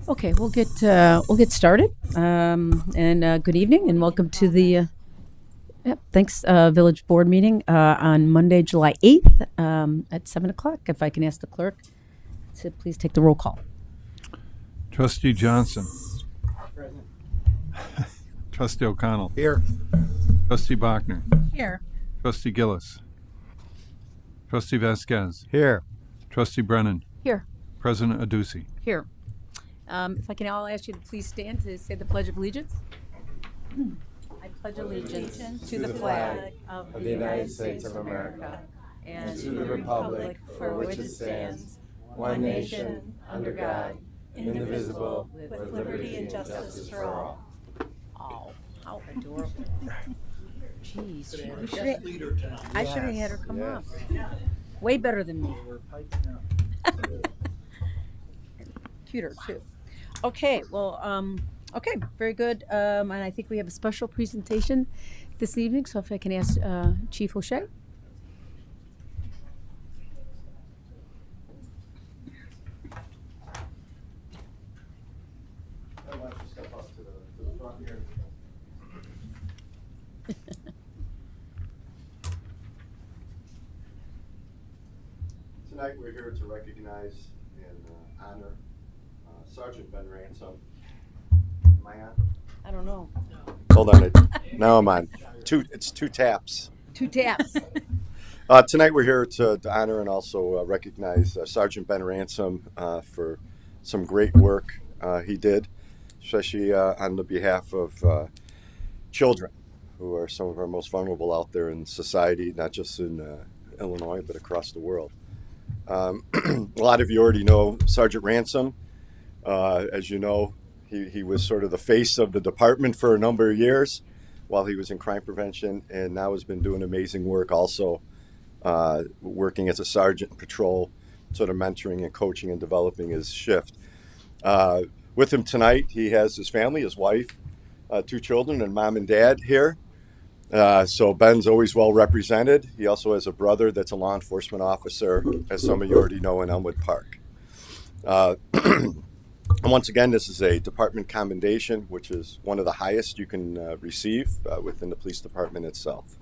Okay, we'll get started. Good evening, and welcome to the thanks Village Board meeting on Monday, July 8th at 7 o'clock. If I can ask the clerk to please take the roll call. Trustee Johnson. Trustee O'Connell. Here. Trustee Bachner. Here. Trustee Gillis. Trustee Vasquez. Here. Trustee Brennan. Here. President Aducey. Here. If I can all ask you to please stand to say the Pledge of Allegiance. I pledge allegiance to the flag of the United States of America and to the republic for which it stands, one nation, under God, indivisible, with liberty and justice for all. Oh, how adorable. Jeez. I should have had her come up. Way better than me. Cuter, too. Okay, well, okay, very good. And I think we have a special presentation this evening, so if I can ask Chief O'Shea. Tonight we're here to recognize and honor Sergeant Ben Ransom. Am I on? I don't know. Hold on. Now I'm on. It's two taps. 2 taps. Tonight we're here to honor and also recognize Sergeant Ben Ransom for some great work he did, especially on the behalf of children who are some of our most vulnerable out there in society, not just in Illinois, but across the world. A lot of you already know Sergeant Ransom. As you know, he was sort of the face of the department for a number of years while he was in crime prevention, and now has been doing amazing work also working as a sergeant in patrol, sort of mentoring and coaching and developing his shift. With him tonight, he has his family, his wife, 2 children, and mom and dad here. So Ben's always well represented. He also has a brother that's a law enforcement officer, as some of you already know, in Elmwood Park. And once again, this is a department commendation, which is one of the highest you can receive within the police department itself.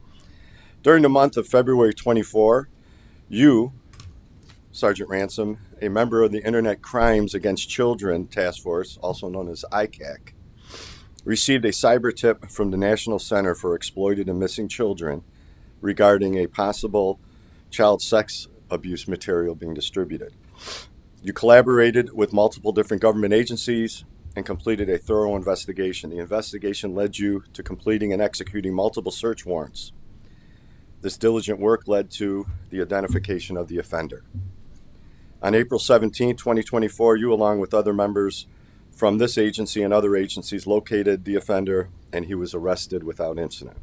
During the month of February 24, you, Sergeant Ransom, a member of the Internet Crimes Against Children Task Force, also known as ICAC, received a cyber tip from the National Center for Exploited and Missing Children regarding a possible child sex abuse material being distributed. You collaborated with multiple different government agencies and completed a thorough investigation. The investigation led you to completing and executing multiple search warrants. This diligent work led to the identification of the offender. On April 17, 2024, you, along with other members from this agency and other agencies, located the offender, and he was arrested without incident.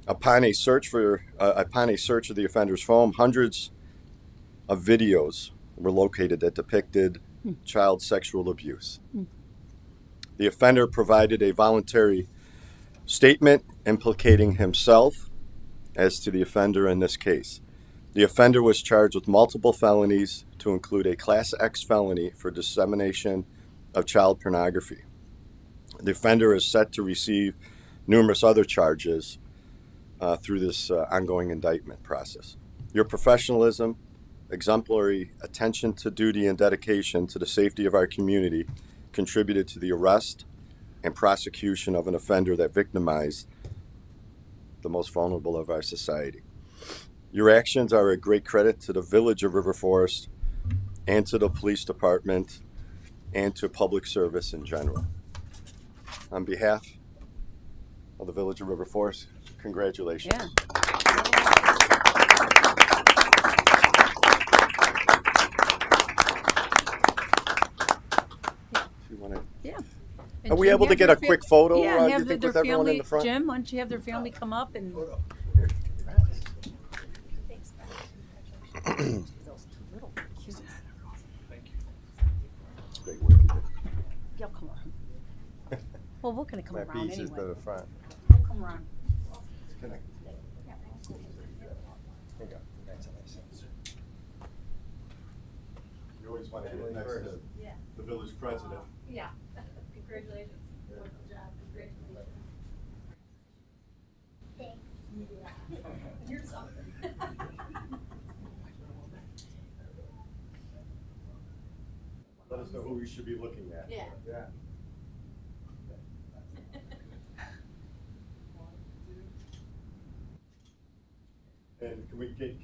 Upon a search of the offender's phone, hundreds of videos were located that depicted child sexual abuse. The offender provided a voluntary statement implicating himself as to the offender in this case. The offender was charged with multiple felonies to include a Class X felony for dissemination of child pornography. The offender is set to receive numerous other charges through this ongoing indictment process. Your professionalism, exemplary attention to duty, and dedication to the safety of our community contributed to the arrest and prosecution of an offender that victimized the most vulnerable of our society. Your actions are a great credit to the Village of River Forest and to the police department and to public service in general. On behalf of the Village of River Forest, congratulations. Yeah. Yeah. Are we able to get a quick photo, Yeah, you have think, their with everyone family, in the front? Jim, why don't you have their family come up and... Those 2 little cute. Great work you did. Yeah, come on. Well, we're gonna come Might be around easiest to anyway. the front. We'll come around. Connect. You always want to get next to the village president. Yeah. Congratulations. Wonderful job. Congratulations. Thanks. Here's something. Let us know who we should be looking at. Yeah. Yeah. And can we get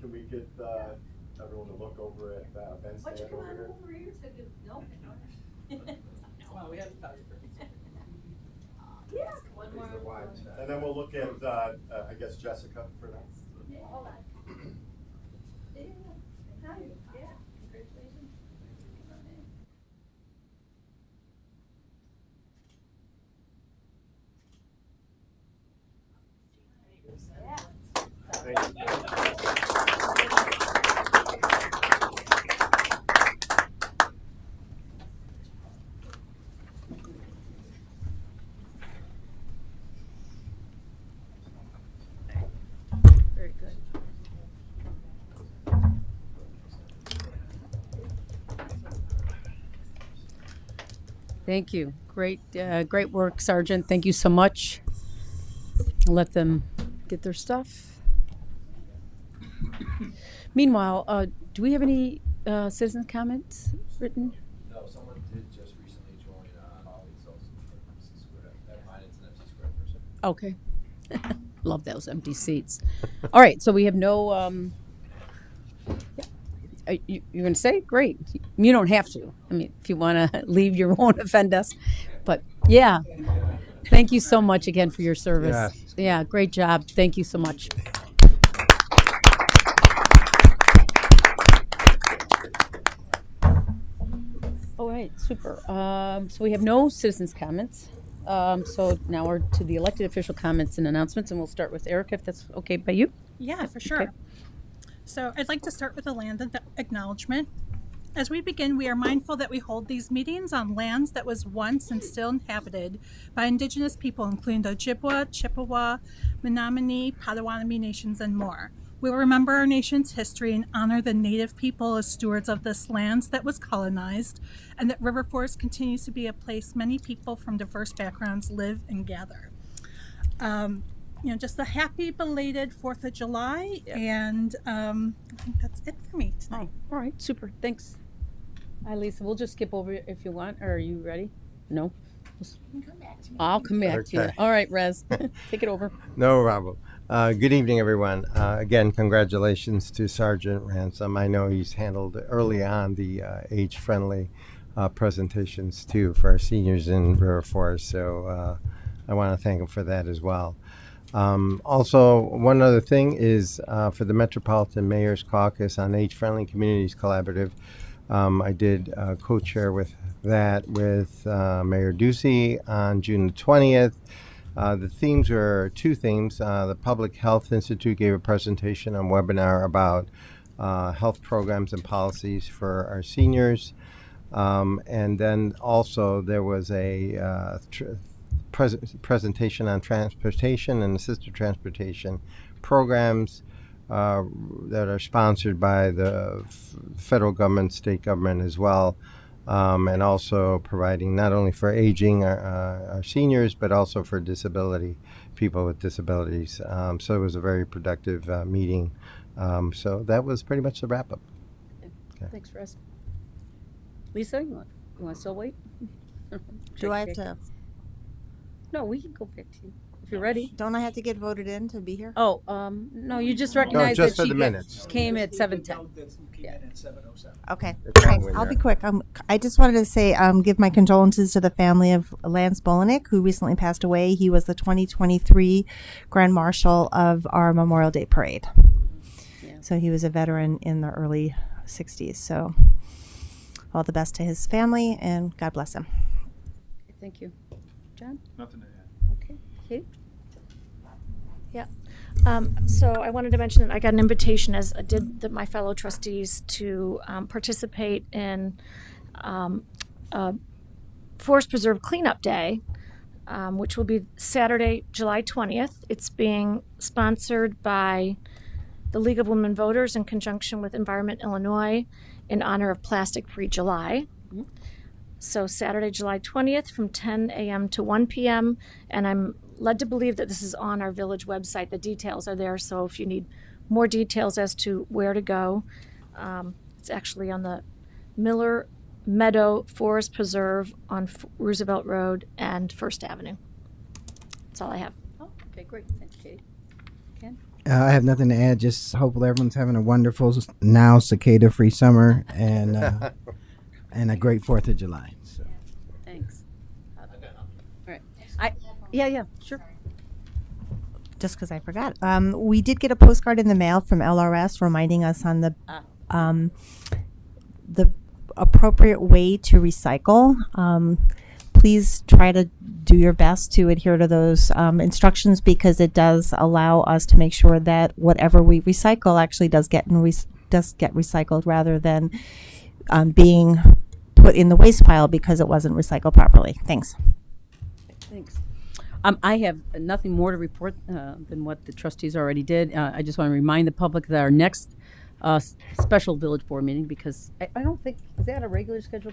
everyone to look over at Ben's Why don't you stand come over on here? over here to do, no? Well, we have photographer. Yeah. One more. And then we'll look at, I guess, Jessica for now. Yeah, hold on. Yeah, hi, yeah, congratulations. Come on in. Very good. Thank you. Great, great work, Sergeant. Thank you so much. I'll let them get their stuff. Meanwhile, do we have any citizen comments written? No, someone did just recently join Holly's also. It's an empty square person. Okay. Love those empty seats. All right, so we have no. You're going to say? Great. You don't have to. I mean, if you want to leave, you won't offend us. But yeah, thank you so much again for your service. Yes. Yeah, great job. Thank you so much. All right, super. So we have no citizens' comments. So now we're to the elected official comments and announcements, and we'll start with Erica, if that's okay by you. Yeah, for sure. Okay. So I'd like to start with a land acknowledgement. As we begin, we are mindful that we hold these meetings on lands that was once and still inhabited by Indigenous people, including the Ojibwa, Chippewa, Menominee, Potawatomi nations, and more. We will remember our nation's history and honor the Native people as stewards of this land that was colonized, and that River Forest continues to be a place many people from diverse backgrounds live and gather. Just a happy belated 4th of July, and I think that's it for me tonight. Oh, all right, super. Thanks. Hi, Lisa. We'll just skip over it if you want. Or are you ready? No? I'll come back to you. Okay. All right, Rez. Take it over. No problem. Good evening, everyone. Again, congratulations to Sergeant Ransom. I know he's handled early on the age-friendly presentations, too, for our seniors in River Forest. So I want to thank him for that as well. Also, one other thing is for the Metropolitan Mayor's Caucus on Age-Friendly Communities Collaborative, I did co-chair with that with Mayor Ducey on June the 20th. The themes were two themes. The Public Health Institute gave a presentation on webinar about health programs and policies for our seniors. And then also there was a presentation on transportation and assisted transportation programs that are sponsored by the federal government, state government as well, and also providing not only for aging our seniors, but also for people with disabilities. So it was a very productive meeting. So that was pretty much the wrap-up. Okay. Thanks, Rez. Lisa, you want to still wait? Do I have to? No, we can go back to you if you're ready. Don't I have to get voted in to be here? Oh, no, you just recognize just that for she the minutes. came at 7:10. Came in at 7:07. Okay. It's All on right, when I'll you're- be quick. I just wanted to say, give my condolences to the family of Lance Bolanek, who recently passed away. He was the 2023 Grand Marshal of our Memorial Day Parade. Yeah. So he was a veteran in the early 60s. So all the best to his family, and God bless him. Thank you. John? Nothing to add. Okay. Kate? So I wanted to mention that I got an invitation, as did my fellow trustees, to participate in Forest Preserve Cleanup Day, which will be Saturday, July 20th. It's being sponsored by the League of Women Voters in conjunction with Environment Illinois in honor of Plastic Free July. So Saturday, July 20th from 10 a.m. to 1 p.m. And I'm led to believe that this is on our village website. The details are there. So if you need more details as to where to go, it's actually on the Miller Meadow Forest Preserve on Roosevelt Road and First Avenue. That's all I have. Oh, okay, great. Thanks, Katie. Ken? I have nothing to add. Just hopefully everyone's having a wonderful now cicada-free summer and a great 4th of July. So. Thanks. All right. Yeah, sure. Just because I forgot. We did get a postcard in the mail from LRS reminding us on the appropriate way to recycle. Please try to do your best to adhere to those instructions, because it does allow us to make sure that whatever we recycle actually does get recycled, rather than being put in the waste pile because it wasn't recycled properly. Thanks. Thanks. I have nothing more to report than what the trustees already did. I just want to remind the public that our next special village board meeting, because I don't think, is that a regular schedule?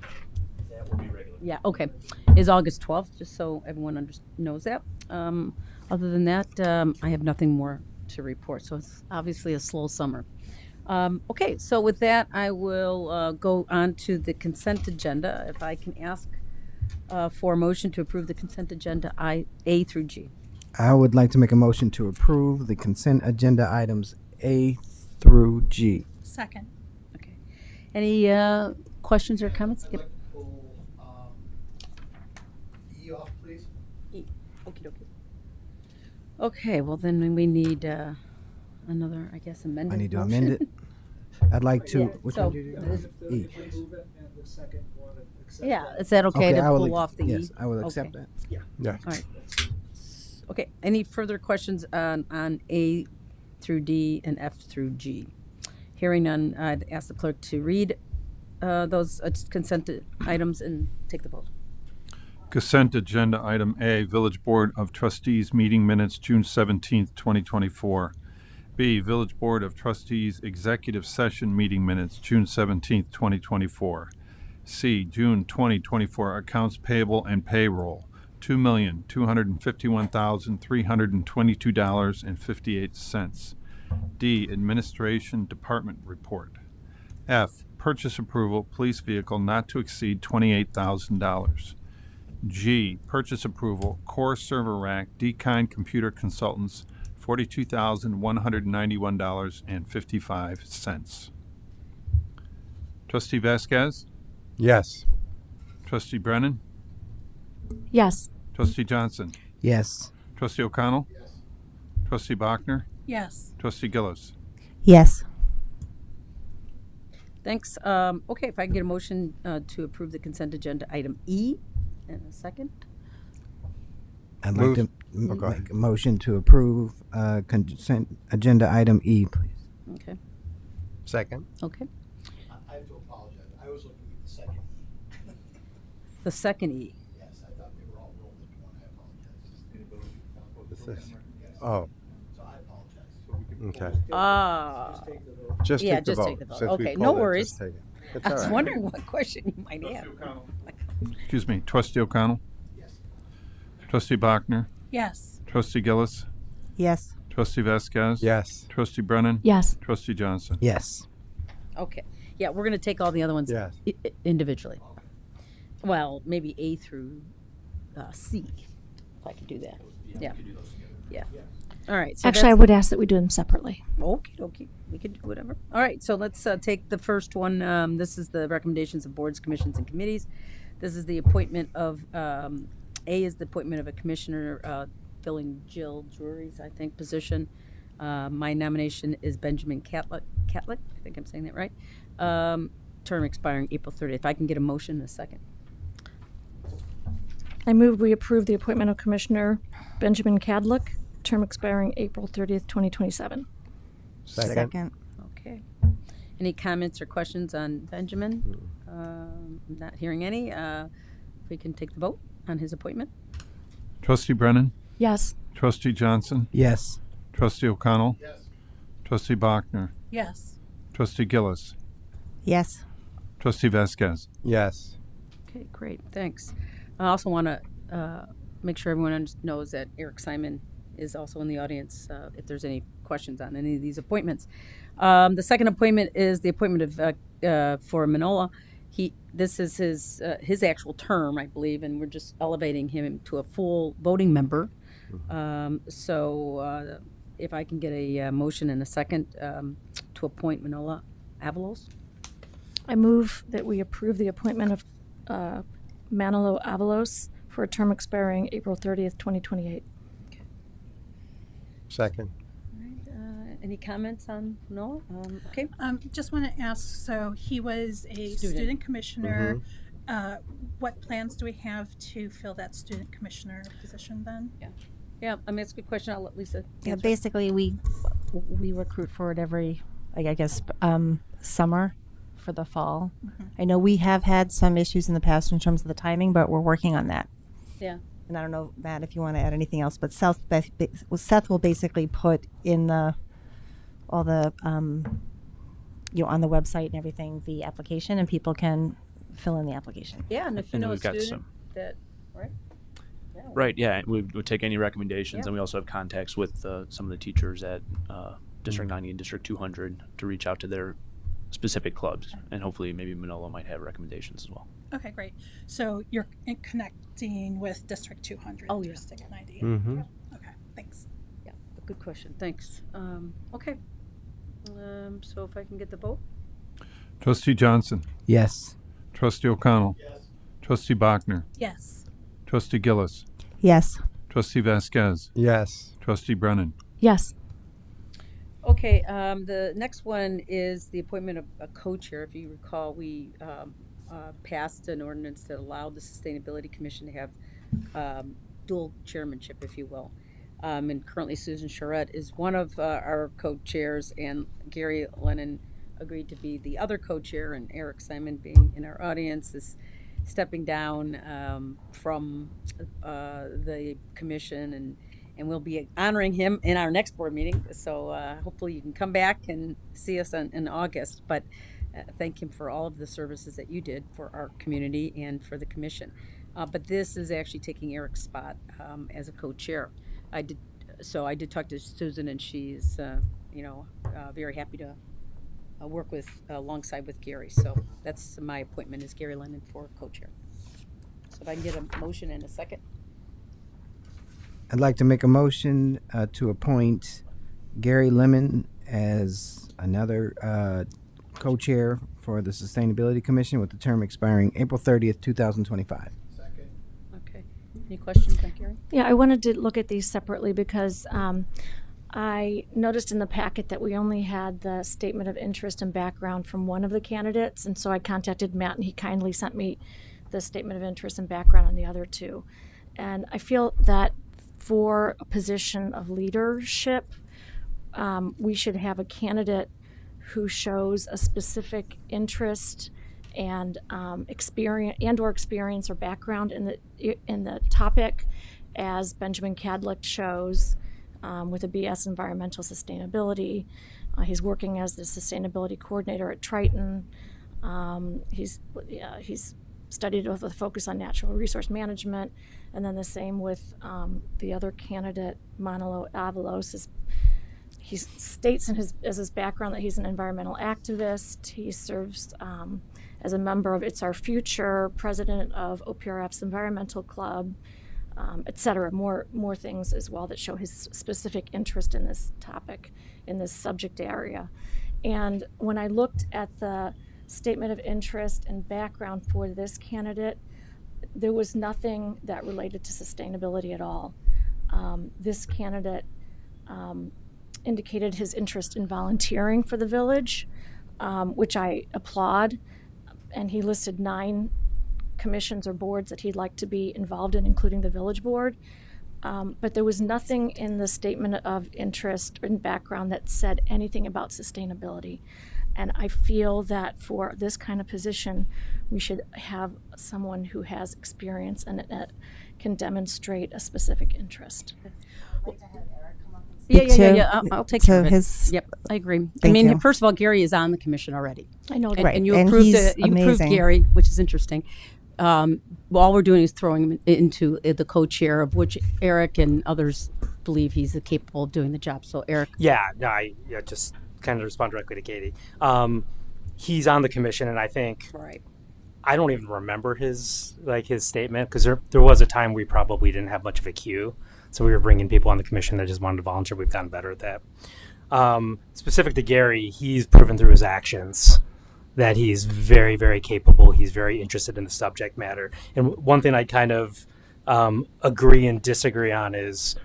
That will be regular. Yeah, okay. Is August 12th, just so everyone knows that. Other than that, I have nothing more to report. So it's obviously a slow summer. Okay, so with that, I will go on to the consent agenda. If I can ask for a motion to approve the consent agenda A through G. I would like to make a motion to approve the consent agenda items A through G. Second. Okay. Any questions or comments? Yep. Pull E off, please. Okie dokie. Okay, well then we need another, I guess, amendment. I need to motion. amend it. I'd like to. Yeah, Which so- one did you do? If E. you move it and the second one, accept Yeah, that. is that okay to I will pull off the E? yes, I will accept Okay. that. Yeah. All right. Okay, any further questions on A through D and F through G? Hearing none, I'd ask the clerk to read those consent items and take the vote. Consent agenda item A, Village Board of Trustees meeting minutes, June 17th, 2024. B, Village Board of Trustees executive session meeting minutes, June 17th, 2024. C, June 2024 accounts payable and payroll, $2,251,322.58. D, administration department report. F, purchase approval, police vehicle not to exceed $28,000. G, purchase approval, core server rack, Decon Computer Consultants, $42,191.55. Trustee Vasquez? Yes. Trustee Brennan? Yes. Trustee Johnson? Yes. Trustee O'Connell? Trustee Bachner? Yes. Trustee Gillis? Yes. Thanks. Okay, if I can get a motion to approve the consent agenda item E in a second. I'd Move- like to Oh, go ahead. make a motion to approve consent agenda item E, please. Okay, Second. okay. I have to apologize. I was looking at the second E. The second E. Yes, I thought they were all rolled into one. I apologize. This is, oh, So I apologize. okay. Ah, Just take the vote. Just Yeah, take the just vote. take the vote. Since we Okay, no pulled it, worries. just take it. It's I all was right. wondering what question you might have. Excuse me, Trustee O'Connell? Yes. Trustee Bachner? Yes. Trustee Gillis? Yes. Trustee Vasquez? Yes. Trustee Brennan? Yes. Trustee Johnson? Yes. Okay, yeah, we're gonna take all the other ones Yes. individually. Well, maybe A through C, if I could do that. Yeah, yeah. All right. So Actually, I would ask that we do them separately. Okay, we could do whatever. All right, so let's take the first one. This is the recommendations of boards, commissions, and committees. This is the appointment of, A is the appointment of a commissioner filling Jill Drury's, I think, position. My nomination is Benjamin Catlett, I think I'm saying that right. Term expiring April 30th. If I can get a motion in a second. I move we approve the appointment of Commissioner Benjamin Cadlick, term expiring April 30th, 2027. Second. Okay. Any comments or questions on Benjamin? Not hearing any. We can take the vote on his appointment. Trustee Brennan? Yes. Trustee Johnson? Yes. Trustee O'Connell? Yes. Trustee Bachner? Yes. Trustee Gillis? Yes. Trustee Vasquez? Yes. Okay, great, thanks. I also want to make sure everyone knows that Eric Simon is also in the audience if there's any questions on any of these appointments. The second appointment is the appointment of for Manola. This is his actual term, I believe, and we're just elevating him to a full voting member. So if I can get a motion and a second to appoint Manola Avalos. I move that we approve the appointment of Manolo Avalos for a term expiring April 30th, 2028. Second. Any comments on Manola? Okay. Just want to ask, so he was a student commissioner. What plans do we have to fill that student commissioner position then? Yeah, I mean, it's a good question. I'll let Lisa Yeah, answer. basically we recruit for it every, I guess, summer for the fall. I know we have had some issues in the past in terms of the timing, but we're working on that. Yeah. And I don't know, Matt, if you want to add anything else, but Seth will basically put in all the on the website and everything, the application, and people can fill in the application. Yeah, and if you And know a we've got student that, right? Yeah. Right, yeah, we would take any recommendations, Yeah. and we also have contacts with some of the teachers at District 90 and District 200 to reach out to their specific clubs, and hopefully maybe Manolo might have recommendations as well. Okay, great. So you're connecting with District 200. Oh, yeah. District 90. Mm-hmm. Okay, thanks. Yeah, good question. Thanks. Okay. So if I can get the vote? Trustee Johnson. Yes. Trustee O'Connell. Yes. Trustee Bachner. Yes. Trustee Gillis. Yes. Trustee Vasquez. Yes. Trustee Brennan. Yes. Okay, the next one is the appointment of a co-chair. If you recall, we passed an ordinance that allowed the Sustainability Commission to have dual chairmanship, if you will. And currently Susan Charette is one of our co-chairs, and Gary Lennon agreed to be the other co-chair, and Eric Simon, being in our audience, is stepping down from the commission, and we'll be honoring him in our next board meeting. So hopefully you can come back and see us in August. But thank him for all of the services that you did for our community and for the commission. But this is actually taking Eric's spot as a co-chair. I did talk to Susan, and she's very happy to work alongside with Gary. So that's my appointment, is Gary Lennon for co-chair. So if I can get a motion and a second. I'd like to make a motion to appoint Gary Lemon as another co-chair for the Sustainability Commission with the term expiring April 30th, 2025. Second. Okay. Any questions on Gary? Yeah, I wanted to look at these separately because I noticed in the packet that we only had the statement of interest and background from one of the candidates, and so I contacted Matt, and he kindly sent me the statement of interest and background on the other two. And I feel that for a position of leadership, we should have a candidate who shows a specific interest and experience or background in the topic, as Benjamin Cadlick shows with a BS Environmental Sustainability. He's working as the sustainability coordinator at Triton. He's studied with a focus on natural resource management, and then the same with the other candidate, Manolo Avalos. He states as his background that he's an environmental activist. He serves as a member of It's Our Future, president of OPRF's Environmental Club, et cetera. More things as well that show his specific interest in this topic, in this subject area. And when I looked at the statement of interest and background for this candidate, there was nothing that related to sustainability at all. This candidate indicated his interest in volunteering for the village, which I applaud, and he listed 9 commissions or boards that he'd like to be involved in, including the village board. But there was nothing in the statement of interest and background that said anything about sustainability. And I feel that for this kind of position, we should have someone who has experience and can demonstrate a specific interest. Yeah. I'll take care of it. his- Yep, I agree. I Thank mean, you. first of all, Gary is on the commission already. I know that. And, Right, and you and approved he's you approved amazing. Gary, which is interesting. all we're doing is throwing him into the co-chair, of which Eric and others believe he's capable of doing the job. So Eric. Yeah, no, I just kind of respond directly to Katie. He's on the commission, and I think Right. I don't even remember his statement, because there was a time we probably didn't have much of a queue, so we were bringing people on the commission that just wanted to volunteer. We've gotten better at that. Specific to Gary, he's proven through his actions that he's very, very capable. He's very interested in the subject matter. And one thing I kind of agree and disagree on is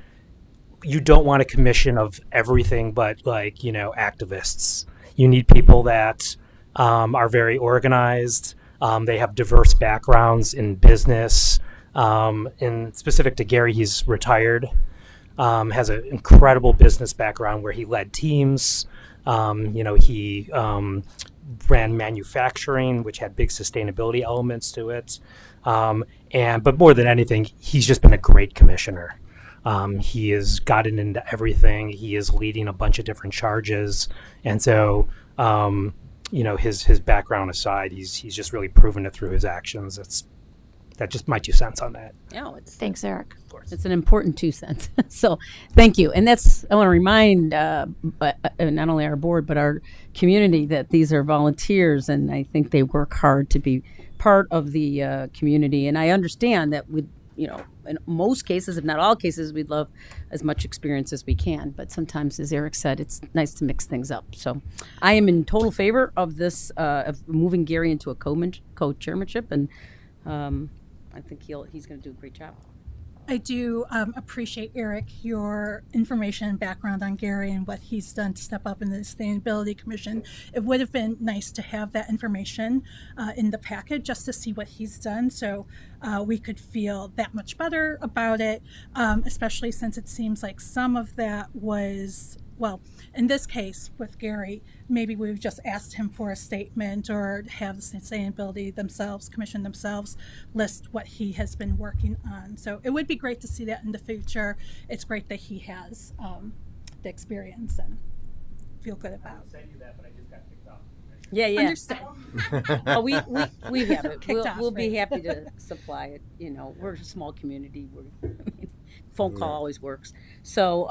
you don't want a commission of everything but activists. You need people that are very organized. They have diverse backgrounds in business. And specific to Gary, he's retired. Has an incredible business background where he led teams. He ran manufacturing, which had big sustainability elements to it. But more than anything, he's just been a great commissioner. He has gotten into everything. He is leading a bunch of different charges. And so, his background aside, he's just really proven it through his actions. That's just my 2 cents on that. Yeah, Thanks, Eric. it's an important 2 cents. So thank you. And I want to remind not only our board, but our community that these are volunteers, and I think they work hard to be part of the community. And I understand that in most cases, if not all cases, we'd love as much experience as we can. But sometimes, as Eric said, it's nice to mix things up. So I am in total favor of this, of moving Gary into a co-chairmanship. And I think he's going to do a great job. I do appreciate, Eric, your information and background on Gary and what he's done to step up in the Sustainability Commission. It would have been nice to have that information in the packet just to see what he's done, so we could feel that much better about it, especially since it seems like some of that was, well, in this case with Gary, maybe we've just asked him for a statement or have the Sustainability Commission themselves list what he has been working on. So it would be great to see that in the future. It's great that he has the experience and feel good about. Yeah. Understood. Oh, we have it. Kicked off, We'll be right. happy to supply it. We're a small community. Phone call always works. So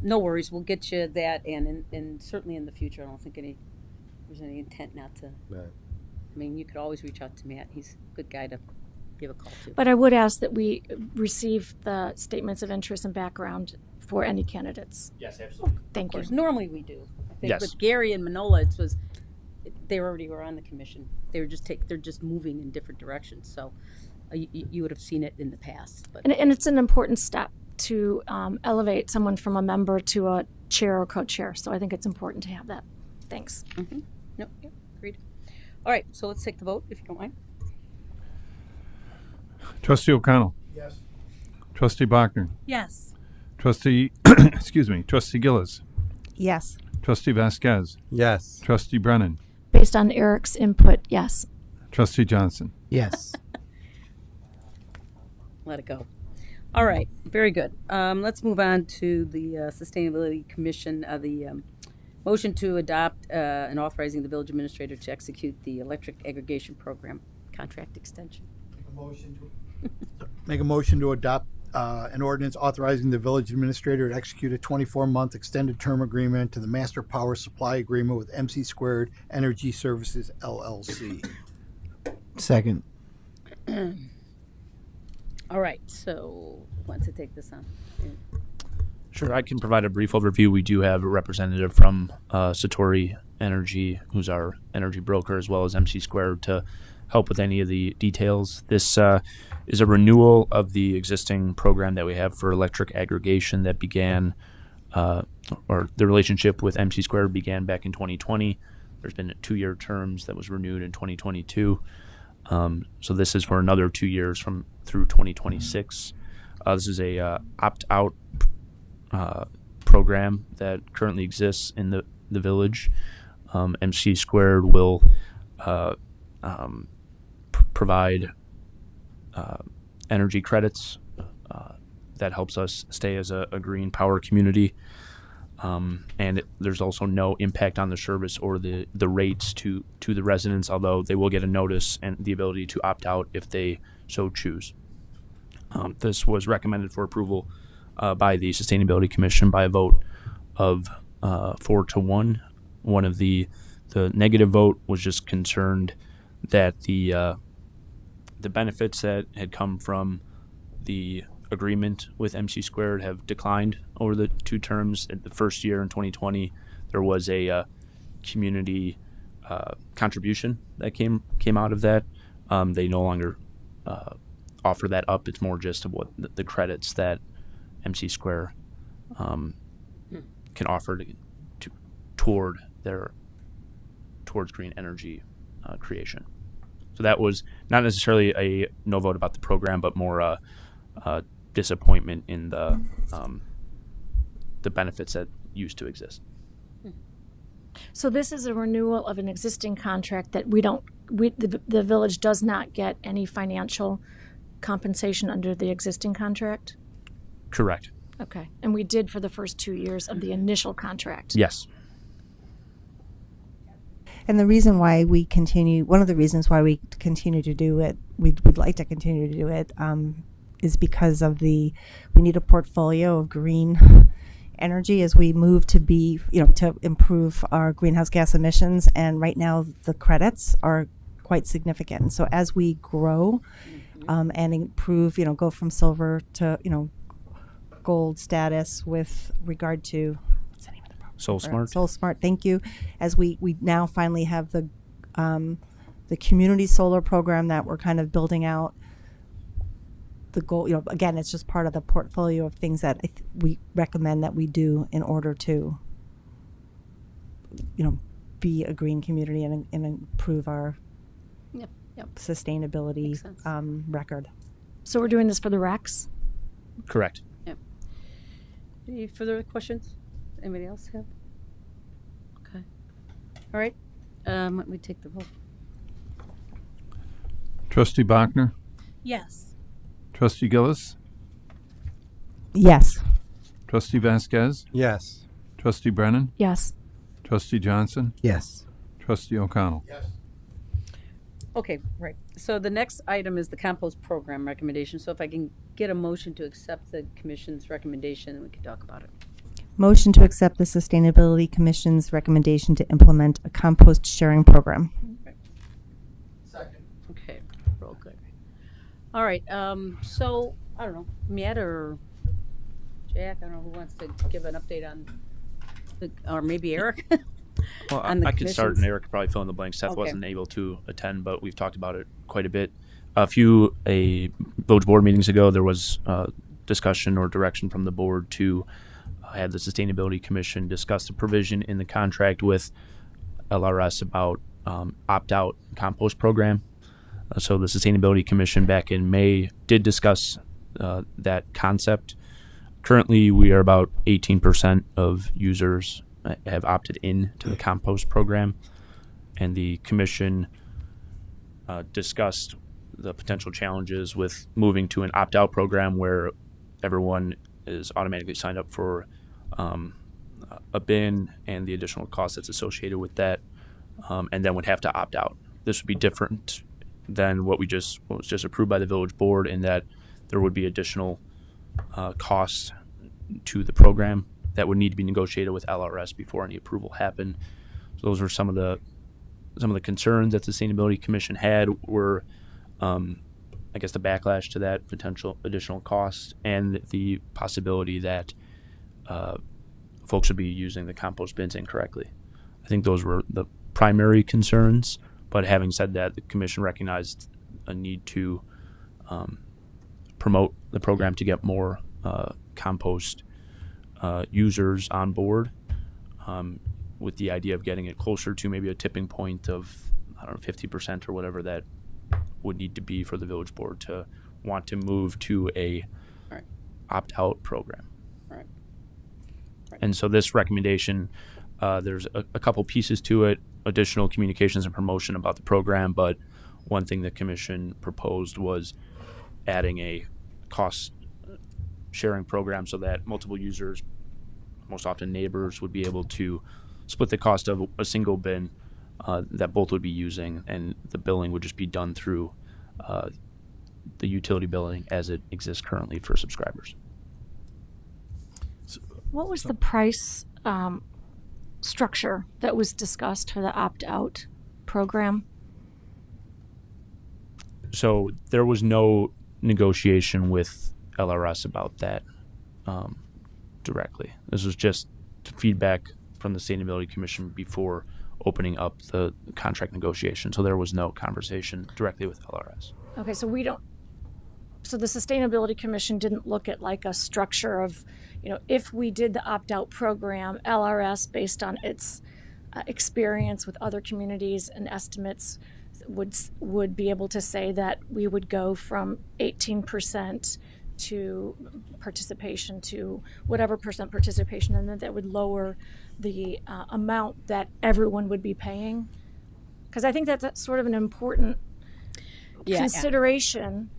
no worries. We'll get you that, and certainly in the future, I don't think there's any intent not to. Right. I mean, you could always reach out to Matt. He's a good guy to give a call to. But I would ask that we receive the statements of interest and background for any candidates. Yes, absolutely. Thank Of you. course, normally we do. I think Yes. with Gary and Manola, they already were on the commission. They're just moving in different directions. So you would have seen it in the past. But And it's an important step to elevate someone from a member to a chair or co-chair. So I think it's important to have that. Thanks. No, yeah, agreed. All right, so let's take the vote, if you don't mind. Trustee O'Connell. Yes. Trustee Bachner. Yes. Trustee, Trustee Gillis. Yes. Trustee Vasquez. Yes. Trustee Brennan. Based on Eric's input, yes. Trustee Johnson. Yes. Let it go. All right, very good. Let's move on to the Sustainability Commission, the motion to adopt and authorizing the village administrator to execute the electric aggregation program contract extension. Make a motion to adopt an ordinance authorizing the village administrator to execute a 24-month extended term agreement to the master power supply agreement with MC Squared Energy Services LLC. Second. All right, so who wants to take this on? Sure, I can provide a brief overview. We do have a representative from Satori Energy, who's our energy broker, as well as MC Squared, to help with any of the details. This is a renewal of the existing program that we have for electric aggregation that began, or the relationship with MC Squared began back in 2020. There's been 2-year terms that was renewed in 2022. So this is for another 2 years through 2026. This is a opt-out program that currently exists in the village. MC Squared will provide energy credits that helps us stay as a green power community. there's also no impact on the service or the rates to the residents, although they will get a notice and the ability to opt out if they so choose. This was recommended for approval by the Sustainability Commission by a vote of 4-1. One of the negative vote was just concerned that the benefits that had come from the agreement with MC Squared have declined over the 2 terms. In the first year in 2020, there was a community contribution that came out of that. They no longer offer that up. It's more just of what the credits that MC Square can offer towards green energy creation. So that was not necessarily a no vote about the program, but more disappointment in the benefits that used to exist. So this is a renewal of an existing contract that the village does not get any financial compensation under the existing contract? Correct. Okay. And we did for the first 2 years of the initial contract? Yes. And the reason why we continue, one of the reasons why we continue to do it, we'd like to continue to do it, is because of we need a portfolio of green energy as we move to to improve our greenhouse gas emissions. And right now the credits are quite significant. And so as we grow and improve, go from silver to, gold status with regard to, what's the name of the program? Soul Smart. Soul Smart, thank you. As we now finally have the community solar program that we're kind of building out. The goal, again, it's just part of the portfolio of things that we recommend that we do in order to, be a green community and improve our sustainability record. So we're doing this for the recs? Correct. Yep. Any further questions? Anybody else have? Okay. All right. Let me take the vote. Trustee Bachner, Yes. Trustee Gillis, Yes. Trustee Vasquez, Yes. Trustee Brennan, Yes. Trustee Johnson, Yes. Trustee O'Connell. Okay, right. So the next item is the compost program recommendation. So if I can get a motion to accept the commission's recommendation, then we can talk about it. Motion to accept the Sustainability Commission's recommendation to implement a compost sharing program. Second. Okay, real good. All right, so, I don't know, Matt or Jack, I don't know who wants to give an update on, or maybe Eric? Well, on the I could start, and commissions? Eric could probably fill in the blanks. Seth Okay. wasn't able to attend, but we've talked about it quite a bit. A village board meetings ago, there was discussion or direction from the board to have the Sustainability Commission discuss the provision in the contract with LRS about opt-out compost program. So the Sustainability Commission back in May did discuss that concept. Currently, we are about 18% of users have opted in to the compost program, and the commission discussed the potential challenges with moving to an opt-out program where everyone is automatically signed up for a bin and the additional cost that's associated with that, and then would have to opt out. This would be different than what was just approved by the village board, in that there would be additional costs to the program that would need to be negotiated with LRS before any approval happened. So those were some of the concerns that the Sustainability Commission had were, I guess, the backlash to that potential additional cost and the possibility that folks would be using the compost bins incorrectly. I think those were the primary concerns. But having said that, the Commission recognized a need to promote the program to get more compost users on board, with the idea of getting it closer to maybe a tipping point of, 50% or whatever that would need to be for the village board to want to move to a Right. opt-out program. Right. And so this recommendation, there's a couple pieces to it, additional communications and promotion about the program, but one thing the commission proposed was adding a cost sharing program so that multiple users most often neighbors, would be able to split the cost of a single bin that both would be using, and the billing would just be done through the utility billing as it exists currently for subscribers. What was the price structure that was discussed for the opt-out program? So there was no negotiation with LRS about that directly. This was just feedback from the Sustainability Commission before opening up the contract negotiation. So there was no conversation directly with LRS. Okay, so the Sustainability Commission didn't look at like a structure of, if we did the opt-out program, LRS, based on its experience with other communities and estimates, would be able to say that we would go from 18% to participation to whatever percent participation, and then that would lower the amount that everyone would be paying. Because I think that's sort of an important consideration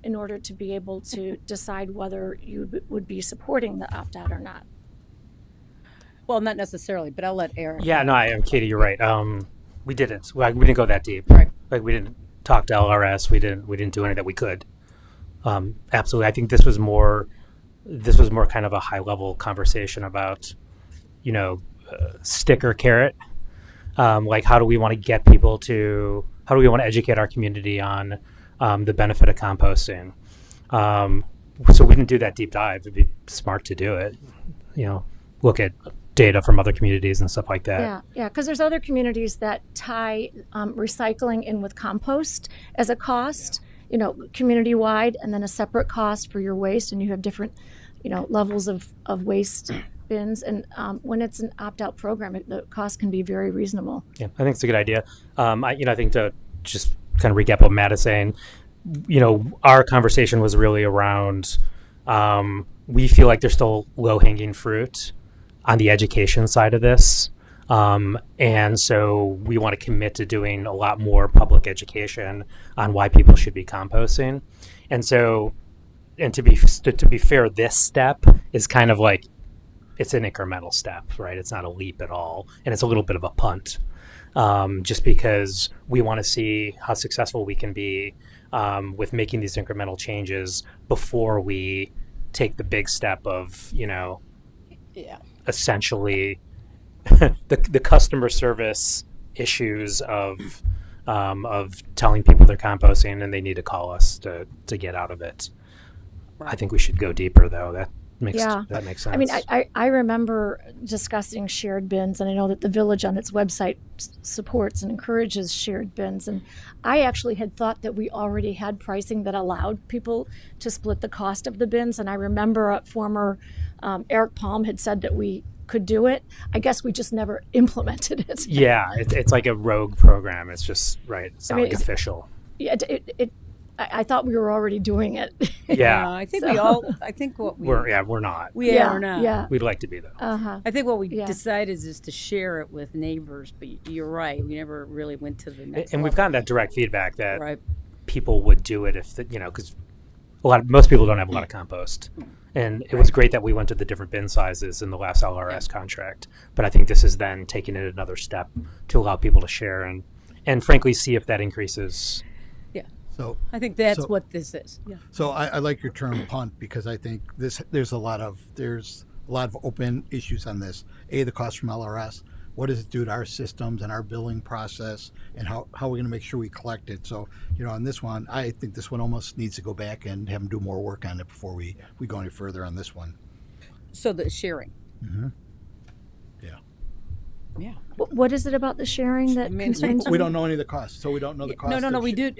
in order to be able to decide whether you would be supporting the opt-out or not. Well, not necessarily, but I'll let Eric. Yeah, no, I am, Katie, you're right. We didn't. We didn't go that deep. Right. Like, we didn't talk to LRS. We didn't do any that we could. Absolutely. I think this was more kind of a high level conversation about, stick or carrot. Like, how do we want to educate our community on the benefit of composting? So we didn't do that deep dive. It'd be smart to do it. Look at data from other communities and stuff like that. Yeah, because there's other communities that tie recycling in with compost as a cost, community-wide, and then a separate cost for your waste, and you have different, levels of waste bins. And when it's an opt-out program, the cost can be very reasonable. Yeah, I think it's a good idea. I think to just kind of recap what Matt is saying, our conversation was really around, we feel like there's still low-hanging fruit on the education side of this. And so we want to commit to doing a lot more public education on why people should be composting. And so, to be fair, this step is kind of like, it's an incremental step, right? It's not a leap at all. And it's a little bit of a punt, just because we want to see how successful we can be with making these incremental changes before we take the big step of, essentially the customer service issues of telling people they're composting and they need to call us to get out of it. Right. I think we should go deeper, though. That makes sense. I mean, I remember discussing shared bins, and I know that the village on its website supports and encourages shared bins. And I actually had thought that we already had pricing that allowed people to split the cost of the bins. And I remember a former Eric Palm had said that we could do it. I guess we just never implemented it. Yeah, it's like a rogue program. It's just, right, it's not official. Yeah, I thought we were already doing it. Yeah. I think we're not. We're not. Yeah. We'd like to be, though. I think what we decided is to share it with neighbors, but you're right. We never really went to the next And level. we've gotten that direct feedback that Right. people would do it if, because most people don't have a lot of compost. And it was great that we went to the different bin sizes in the last LRS contract. But I think this is then taking it another step to allow people to share and frankly see if that increases. Yeah. So I think that's what this is. Yeah. So I like your term punt, because I think there's a lot of open issues on this. The cost from LRS. What does it do to our systems and our billing process, and how are we going to make sure we collect it? So, on this one, I think this one almost needs to go back and have them do more work on it before we go any further on this one. So the sharing. Mm-hmm. Yeah. Yeah. What is it about the sharing that concerns you? We don't know any of the costs, so we don't know the cost. No, we do.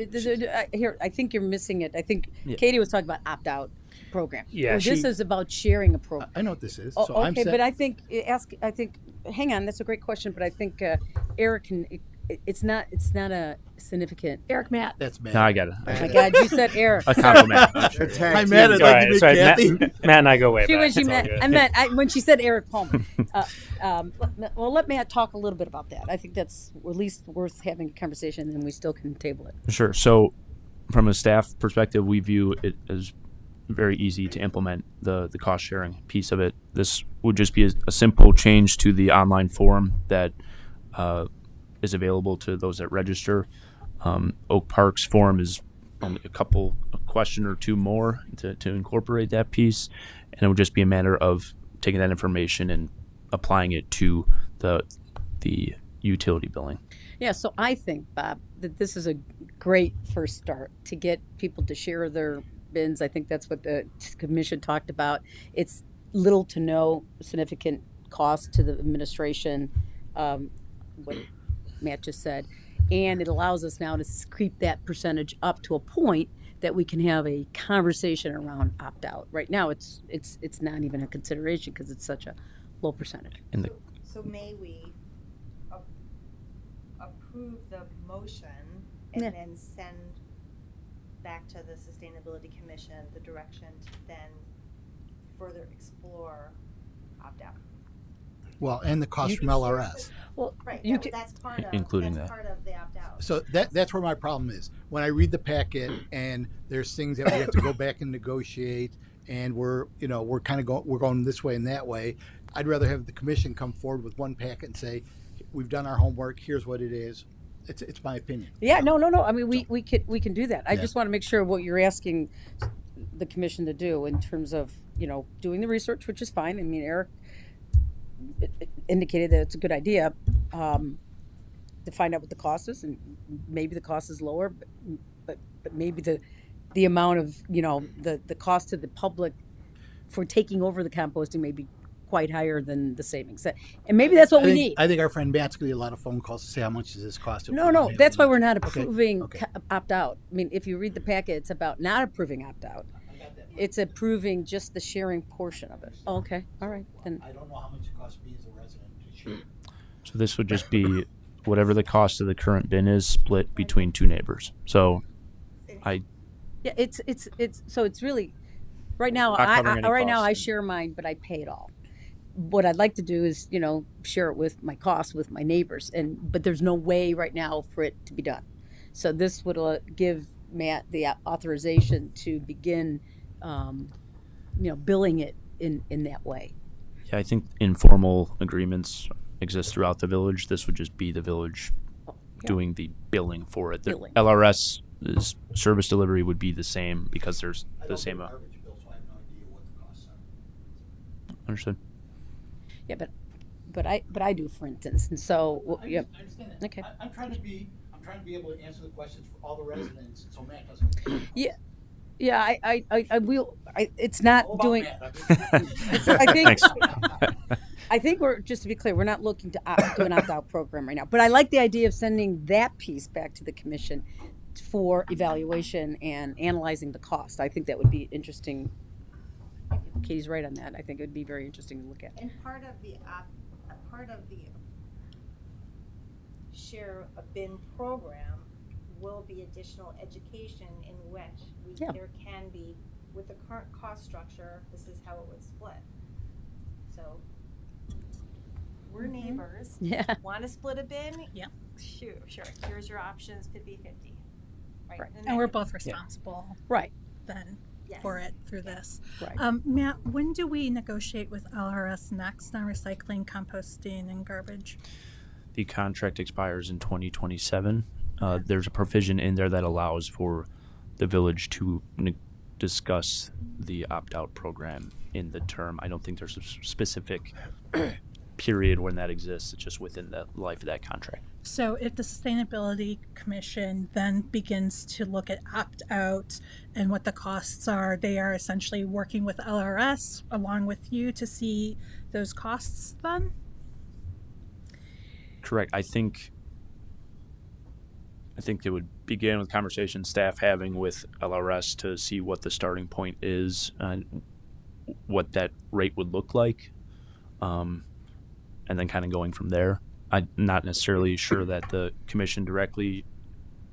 Here, I think you're missing it. I think Katie was talking about opt-out program. Yeah, well, this is about sharing a program. I know what this is. Oh, so okay, but I think hang on, that's a great question, but I think Eric can. It's not a significant. Eric, Matt. That's Matt. No, I got it. Oh my God, you said Eric. A compliment. Hi, Matt. I'd like to meet Kathy. Matt and I go way back. When she said Eric Palmer. Well, let Matt talk a little bit about that. I think that's at least worth having a conversation, and we still can table it. Sure. So, from a staff perspective, we view it as very easy to implement the cost sharing piece of it. This would just be a simple change to the online form that is available to those that register. Oak Park's form is only a question or two more to incorporate that piece, and it would just be a matter of taking that information and applying it to the utility billing. Yeah, so I think, Bob, that this is a great first start to get people to share their bins. I think that's what the commission talked about. It's little to no significant cost to the administration, what Matt just said. And it allows us now to creep that percentage up to a point that we can have a conversation around opt-out. Right now, it's not even a consideration because it's such a low percentage. And the So may we approve the motion and Yeah. then send back to the Sustainability Commission the direction to then further explore opt-out? Well, and the cost from LRS. Well, Right, you that- that's part of, Including that's that. part of the opt-out. So that's where my problem is. When I read the packet and there's things that we have to go back and negotiate, and we're kind of we're going this way and that way. I'd rather have the commission come forward with one packet and say, we've done our homework. Here's what it is. It's my opinion. Yeah, no. I mean, we can do that. I Yeah. just want to make sure what you're asking the commission to do in terms of, doing the research, which is fine. I mean, Eric indicated that it's a good idea to find out what the cost is, and maybe the cost is lower, but maybe the amount of, the cost to the public for taking over the composting may be quite higher than the savings. And maybe that's what we need. I think our friend Matt's going to get a lot of phone calls to say how much does this cost. No, that's why we're not Okay, approving okay. opt-out. I mean, if you read the packet, it's about not approving opt-out. It's approving just the sharing portion of it. Oh, okay, all right, then. I don't know how much it costs me as a resident to share. So this would just be whatever the cost of the current bin is split between two neighbors. So Yeah, it's so it's really, right now, Not covering any I costs. share mine, but I pay it all. What I'd like to do is, share it with my costs with my neighbors, but there's no way right now for it to be done. So this would give Matt the authorization to begin, billing it in that way. yeah, I think informal agreements exist throughout the village. This would just be the village doing the billing for it. The Billing. LRS's service delivery would be the same because there's the same amount. Garbage bill, so I have no idea what the costs are. Understood. Yeah, but I do, for instance, and so yeah. I understand that. Okay. I'm trying to be able to answer the questions for all the residents, so Matt doesn't. Yeah, I will. It's not All about doing. Matt. I think. Thanks. I think just to be clear, we're not looking to do an opt-out program right now. But I like the idea of sending that piece back to the commission for evaluation and analyzing the cost. I think that would be interesting. Katie's right on that. I think it would be very interesting to look at. And part of the share a bin program will be additional education in which there can be, with the current cost structure, this is how it would split. So we're neighbors. Yeah. Want to split a bin? Yeah. Sure. Here's your options, 50-50. Right. Right. And we're both responsible Right. then Yes. for it through this. Right. Matt, when do we negotiate with LRS next on recycling, composting, and garbage? The contract expires in 2027. There's a provision in there that allows for the village to discuss the opt-out program in the term. I don't think there's a specific period when that exists. It's just within the life of that contract. So if the Sustainability Commission then begins to look at opt-out and what the costs are, they are essentially working with LRS along with you to see those costs then? Correct. I think it would begin with conversation staff having with LRS to see what the starting point is and what that rate would look like, and then kind of going from there. I'm not necessarily sure that the commission directly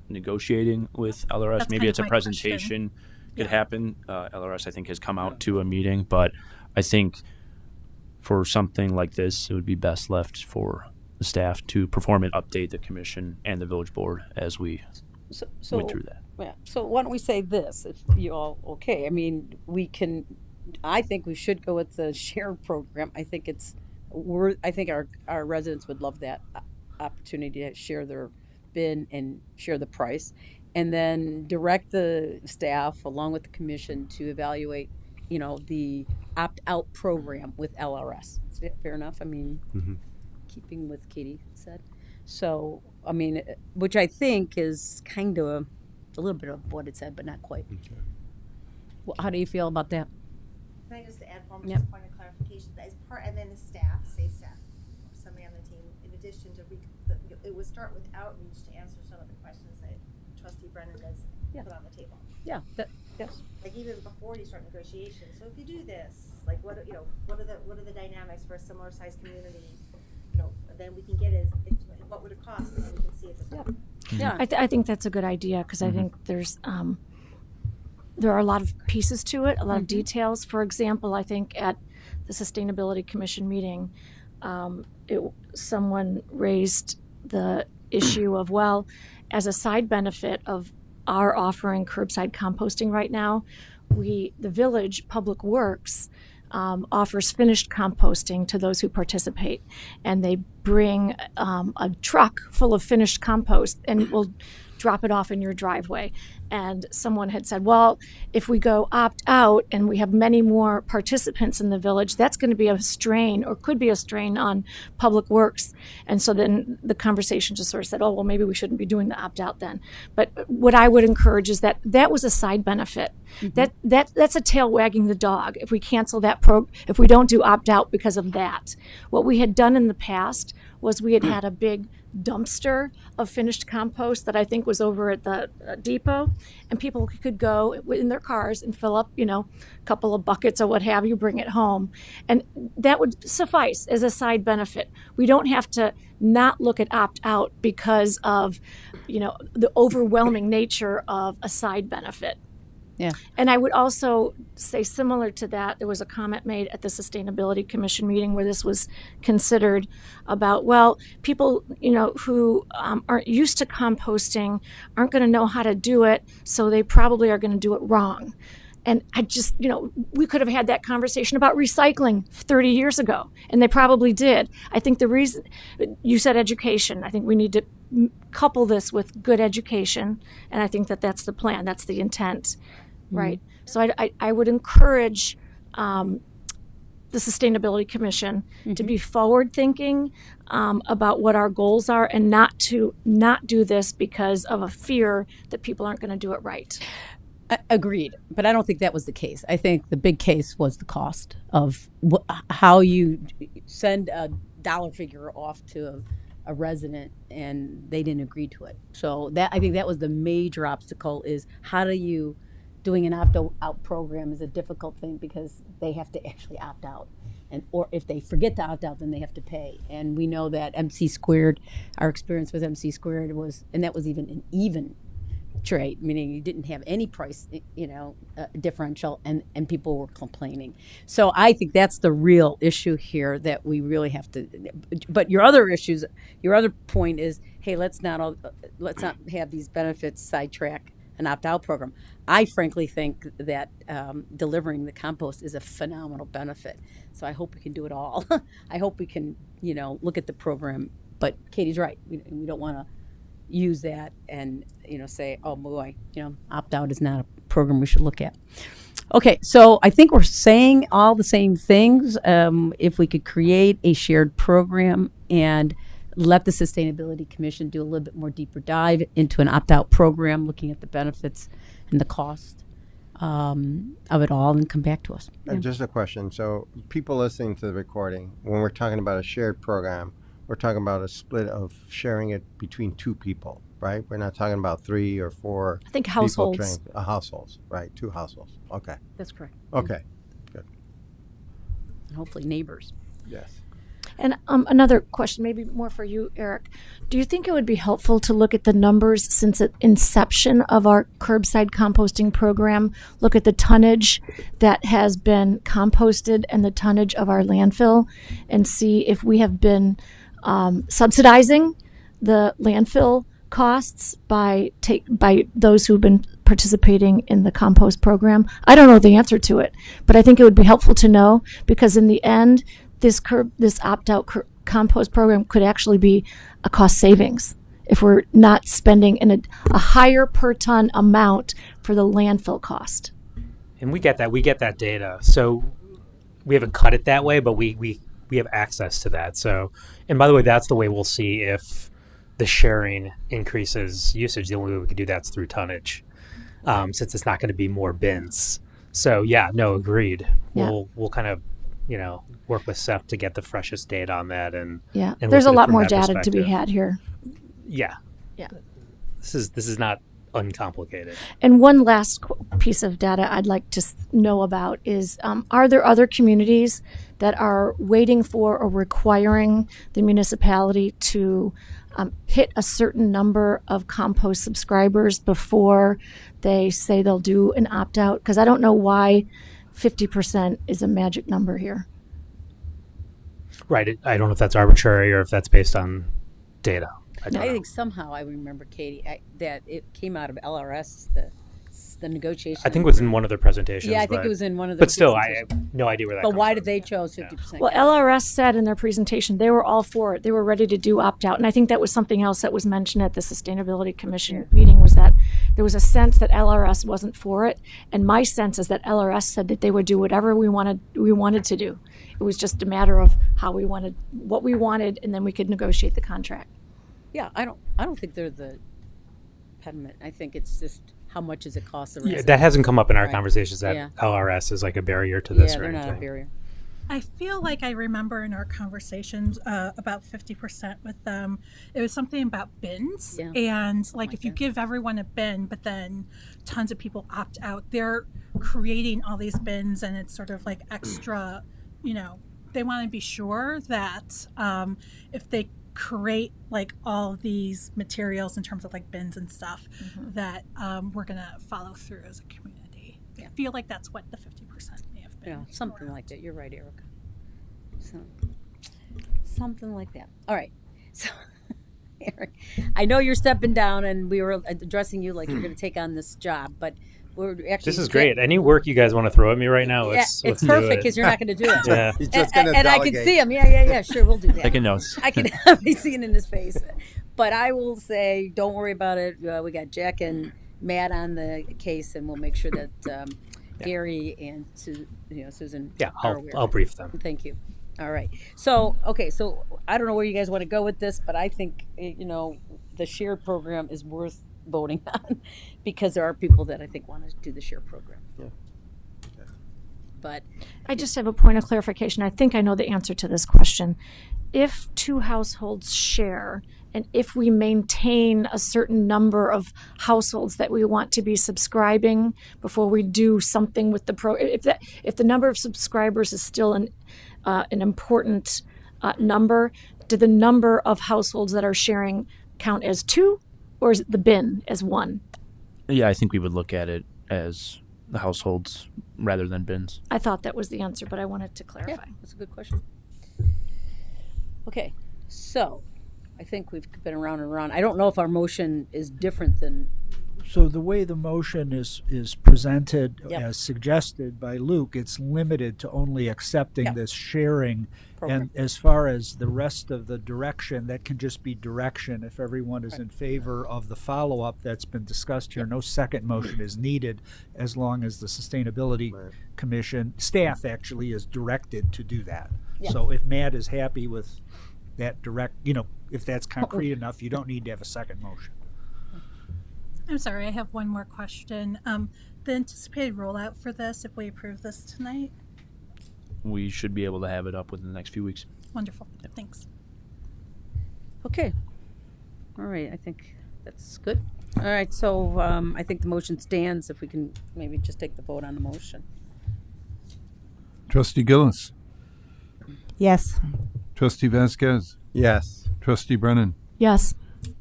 negotiating with LRS. That's Maybe kind it's of a my presentation could happen. LRS, I think, has come out to a meeting, but I think for something like this, it would be best left for the staff to perform and update the commission and the village board as we So went through that. Yeah, so why don't we say this, if you all okay? I mean, I think we should go with the shared program. I think I think our residents would love that opportunity to share their bin and share the price. And then direct the staff along with the commission to evaluate, the opt-out program with LRS. Is that fair enough? I mean, keeping with Katie said. So, I mean, which I think is kind of a little bit of what it said, but not quite. Well, how do you feel about that? Can I just add one Yep. just point of clarification? As part, and then the staff, say staff, or somebody on the team, in addition to, it would start with outreach to answer some of the questions that Trustee Brennan does put on the table. Yeah, yes. Like even before you start negotiations. So if you do this, like what are the dynamics for a similar sized community? Then we can get what would it cost, and then we can see if it's Yeah. I think that's a good idea because I think there are a lot of pieces to it, a lot of details. For example, I think at the Sustainability Commission meeting, someone raised the issue of, well, as a side benefit of our offering curbside composting right now, the village Public Works offers finished composting to those who participate, and they bring a truck full of finished compost and will drop it off in your driveway. And someone had said, well, if we go opt out and we have many more participants in the village, that's going to be a strain, or could be a strain, on Public Works. And so then the conversation just sort of said, oh, well, maybe we shouldn't be doing the opt out then. But what I would encourage is that was a side benefit. That's a tail wagging the dog if we cancel that if we don't do opt out because of that. What we had done in the past was we had a big dumpster of finished compost that I think was over at the depot, and people could go in their cars and fill up, a couple of buckets or what have you, bring it home. And that would suffice as a side benefit. We don't have to not look at opt out because of, the overwhelming nature of a side benefit. Yeah. And I would also say, similar to that, there was a comment made at the Sustainability Commission meeting where this was considered about, well, people, who aren't used to composting aren't going to know how to do it, so they probably are going to do it wrong. And I just, we could have had that conversation about recycling 30 years ago, and they probably did. I think the reason, you said education, I think we need to couple this with good education, and I think that's the plan, that's the intent. Right. So I would encourage the Sustainability Commission to be forward thinking about what our goals are, and not do this because of a fear that people aren't going to do it right. Agreed, but I don't think that was the case. I think the big case was the cost of how you send a dollar figure off to a resident, and they didn't agree to it. So I think that was the major obstacle, is how do you doing an opt-out program is a difficult thing because they have to actually opt out. Or if they forget to opt out, then they have to pay. And we know that MC squared, our experience with MC squared was, and that was even an even trade, meaning you didn't have any price, differential, and people were complaining. So I think that's the real issue here that we really have to. But your other point is, hey, let's not have these benefits sidetrack an opt-out program. I frankly think that delivering the compost is a phenomenal benefit. So I hope we can do it all. I hope we can, look at the program. But Katie's right. We don't want to use that and, say, oh boy, opt-out is not a program we should look at. Okay, so I think we're saying all the same things. If we could create a shared program and let the Sustainability Commission do a little bit more deeper dive into an opt-out program, looking at the benefits and the cost of it all, and come back to us. Just a question. So people listening to the recording, when we're talking about a shared program, we're talking about a split of sharing it between two people, right? We're not talking about 3 or 4. I think people households. trained. Households, right? 2 households. Okay. That's correct. Okay. Good. And hopefully neighbors. Yes. And another question, maybe more for you, Eric. Do you think it would be helpful to look at the numbers since the inception of our curbside composting program? Look at the tonnage that has been composted and the tonnage of our landfill, and see if we have been subsidizing the landfill costs by those who've been participating in the compost program? I don't know the answer to it, but I think it would be helpful to know, because in the end, this opt-out compost program could actually be a cost savings if we're not spending a higher per ton amount for the landfill cost. And we get that data. So we haven't cut it that way, but we have access to that. So, and by the way, that's the way we'll see if the sharing increases usage. The only way we can do that's through tonnage, since it's not going to be more bins. So yeah, no, agreed. Yeah. We'll kind of, work with Seth to get the freshest data on that, and There's a look at it lot from more that data to be perspective. had here. Yeah. This is not uncomplicated. And one last piece of data I'd like to know about is, are there other communities that are waiting for or requiring the municipality to hit a certain number of compost subscribers before they say they'll do an opt-out? Because I don't know why 50% is a magic number here. Right. I don't know if that's arbitrary or if that's based on data. I don't know. think somehow I remember, Katie, that it came out of LRS, the negotiation. I think it was in one of their presentations. Yeah, I think it was in one of the But still, I presentations. have no idea where that But comes why from. did they chose 50%? Well, LRS said in their presentation they were all for it. They were ready to do opt-out. And I think that was something else that was mentioned at the Sustainability Commission meeting, was that there was a sense that LRS wasn't for it. And my sense is that LRS said that they would do whatever we wanted to do. It was just a matter of what we wanted, and then we could negotiate the contract. Yeah, I don't think they're the impediment. I think it's just how much does it cost the Yeah, resident. that hasn't come up in our Right. conversations that Yeah. LRS is like a barrier to this Yeah, or they're anything. not a barrier. I feel like I remember in our conversations about 50% with them, it was something about bins. Yeah. And like if you give everyone a bin, but then tons of people opt out, they're creating all these bins, and it's sort of like extra, they want to be sure that if they create like all these materials in terms of like bins and stuff, that we're going to follow through as a community. I feel like that's what the 50% may have been. Yeah, something like that. You're right, Erica. Something like that. All right. So, Eric, I know you're stepping down, and we were addressing you like you're going to take on this job, but we're actually. This is great. Any work you guys want to throw at me right now, Yeah, let's it's do perfect it. because you're not going to do it. Yeah. He's And, just going to and I delegate. can see him. Yeah. Sure, we'll do that. Taking notes. I can be seeing in his face. But I will say, don't worry about it. We got Jack and Matt on the case, and we'll make sure that Gary and Susan Yeah, are aware. I'll brief them. Thank you. All right. So, okay. So I don't know where you guys want to go with this, but I think, the SHARE program is worth voting on because there are people that I think want to do the SHARE program. Yeah. But I just have a point of clarification. I think I know the answer to this question. If two households share, and if we maintain a certain number of households that we want to be subscribing before we do something with the if the number of subscribers is still an important number, do the number of households that are sharing count as two, or is it the bin as one? Yeah, I think we would look at it as the households rather than bins. I thought that was the answer, but I wanted to yeah, clarify. that's a good question. Okay. So I think we've been around and around. I don't know if our motion is different than. So the way the motion is presented Yep. as suggested by Luke, it's limited to only accepting Yep. this sharing. Program. And as far as the rest of the direction, that can just be direction. If everyone is in favor of the follow-up that's been discussed here, no second motion is needed as long as the Sustainability Commission, staff actually is directed to do that. Yeah. So if Matt is happy with that if that's concrete enough, you don't need to have a second motion. I'm sorry, I have one more question. The anticipated rollout for this, if we approve this tonight? We should be able to have it up within the next few weeks. Wonderful, thanks. Okay. All right. I think that's good. All right. So I think the motion stands. If we can maybe just take the vote on the motion. Trustee Gillis, Yes. Trustee Vasquez, Yes. Trustee Brennan, Yes.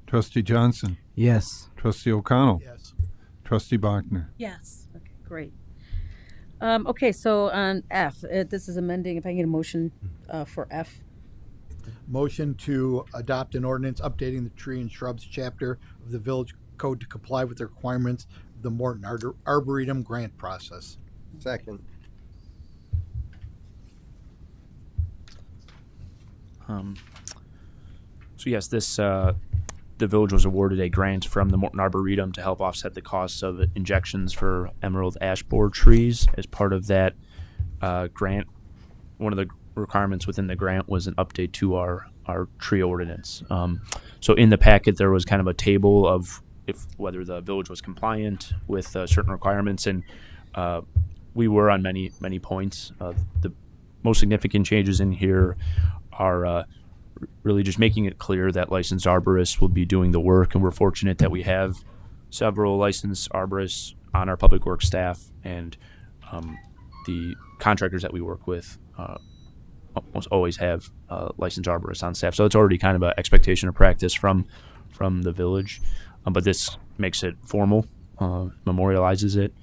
Trustee Johnson, Yes. Trustee O'Connell, Yes. Trustee Bachner. Yes. Okay. Great. Okay. So on F, this is amending. If I can get a motion for F. Motion to adopt an ordinance updating the tree and shrubs chapter of the village code to comply with the requirements of the Morton Arboretum grant process. Second. So yes, this the village was awarded a grant from the Morton Arboretum to help offset the costs of injections for emerald ash borer trees. As part of that grant, one of the requirements within the grant was an update to our tree ordinance. So in the packet, there was kind of a table of whether the village was compliant with certain requirements, and we were on many points. The most significant changes in here are really just making it clear that licensed arborists will be doing the work, and we're fortunate that we have several licensed arborists on our public works staff, and the contractors that we work with almost always have licensed arborists on staff. So it's already kind of an expectation of practice from the village, but this makes it formal, memorializes it.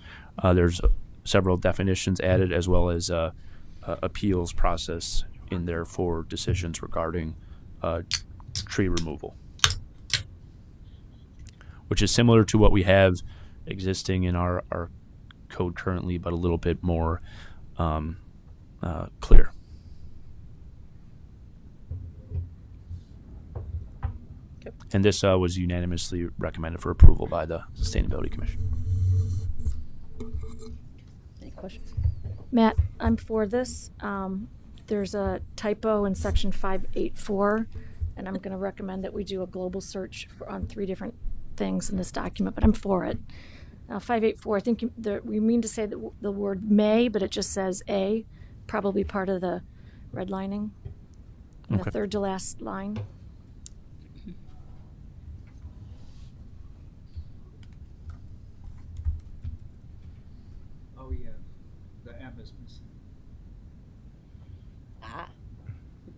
There's several definitions added, as well as appeals process in there for decisions regarding tree removal, which is similar to what we have existing in our code currently, but a little bit more clear. And this was unanimously recommended for approval by the Sustainability Commission. Any questions? Matt, I'm for this. There's a typo in section 584, and I'm going to recommend that we do a global search on 3 different things in this document, but I'm for it. 584, I think we mean to say the word may, but it just says a, probably part of the redlining in the third to last line. Oh, yeah. The M is missing. Ah.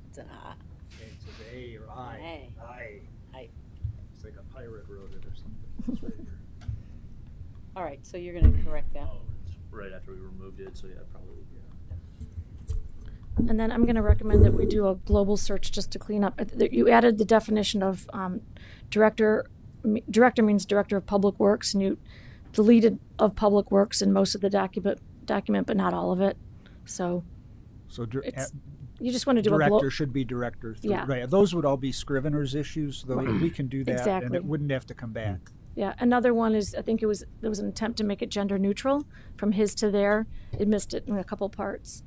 It's an ah. Okay, it's an A or I. Aye. Aye. It's like a pirate wrote it or something. It's right here. All right, so you're going to correct that. Right after we removed it, so yeah, probably. And then I'm going to recommend that we do a global search just to clean up. You added the definition of director. Director means director of public works, and you deleted of public works in most of the document, but not all of it. So you just want to do a director should be director. Yeah. Right. Those would all be Scrivener's issues, though. We can do that, Exactly. and it wouldn't have to come back. Yeah, another one is, I think there was an attempt to make it gender neutral from his to there. It missed it in a couple parts.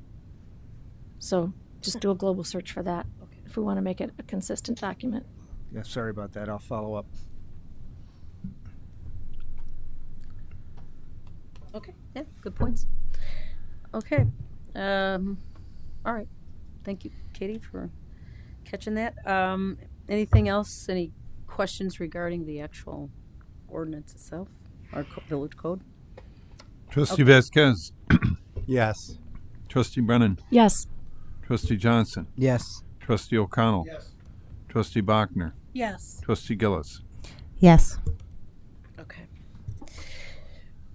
So just do a global search for that if we want to make it a consistent document. Yeah, sorry about that. I'll follow up. Okay, yeah, good points. Okay, all right. Thank you, Katie, for catching that. Anything else? Any questions regarding the actual ordinance itself, our village code? Trustee Vasquez. Yes. Trustee Brennan. Yes. Trustee Johnson. Yes. Trustee O'Connell. Yes. Trustee Bachner. Yes. Trustee Gillis. Yes. Okay.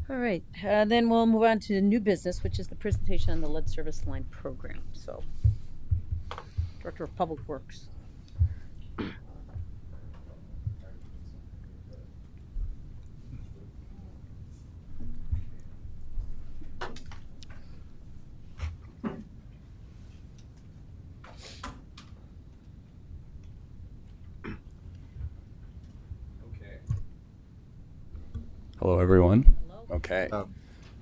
All right, then we'll move on to new business, which is the presentation on the lead service line program. So, Director of Public Works. Hello, everyone. Okay.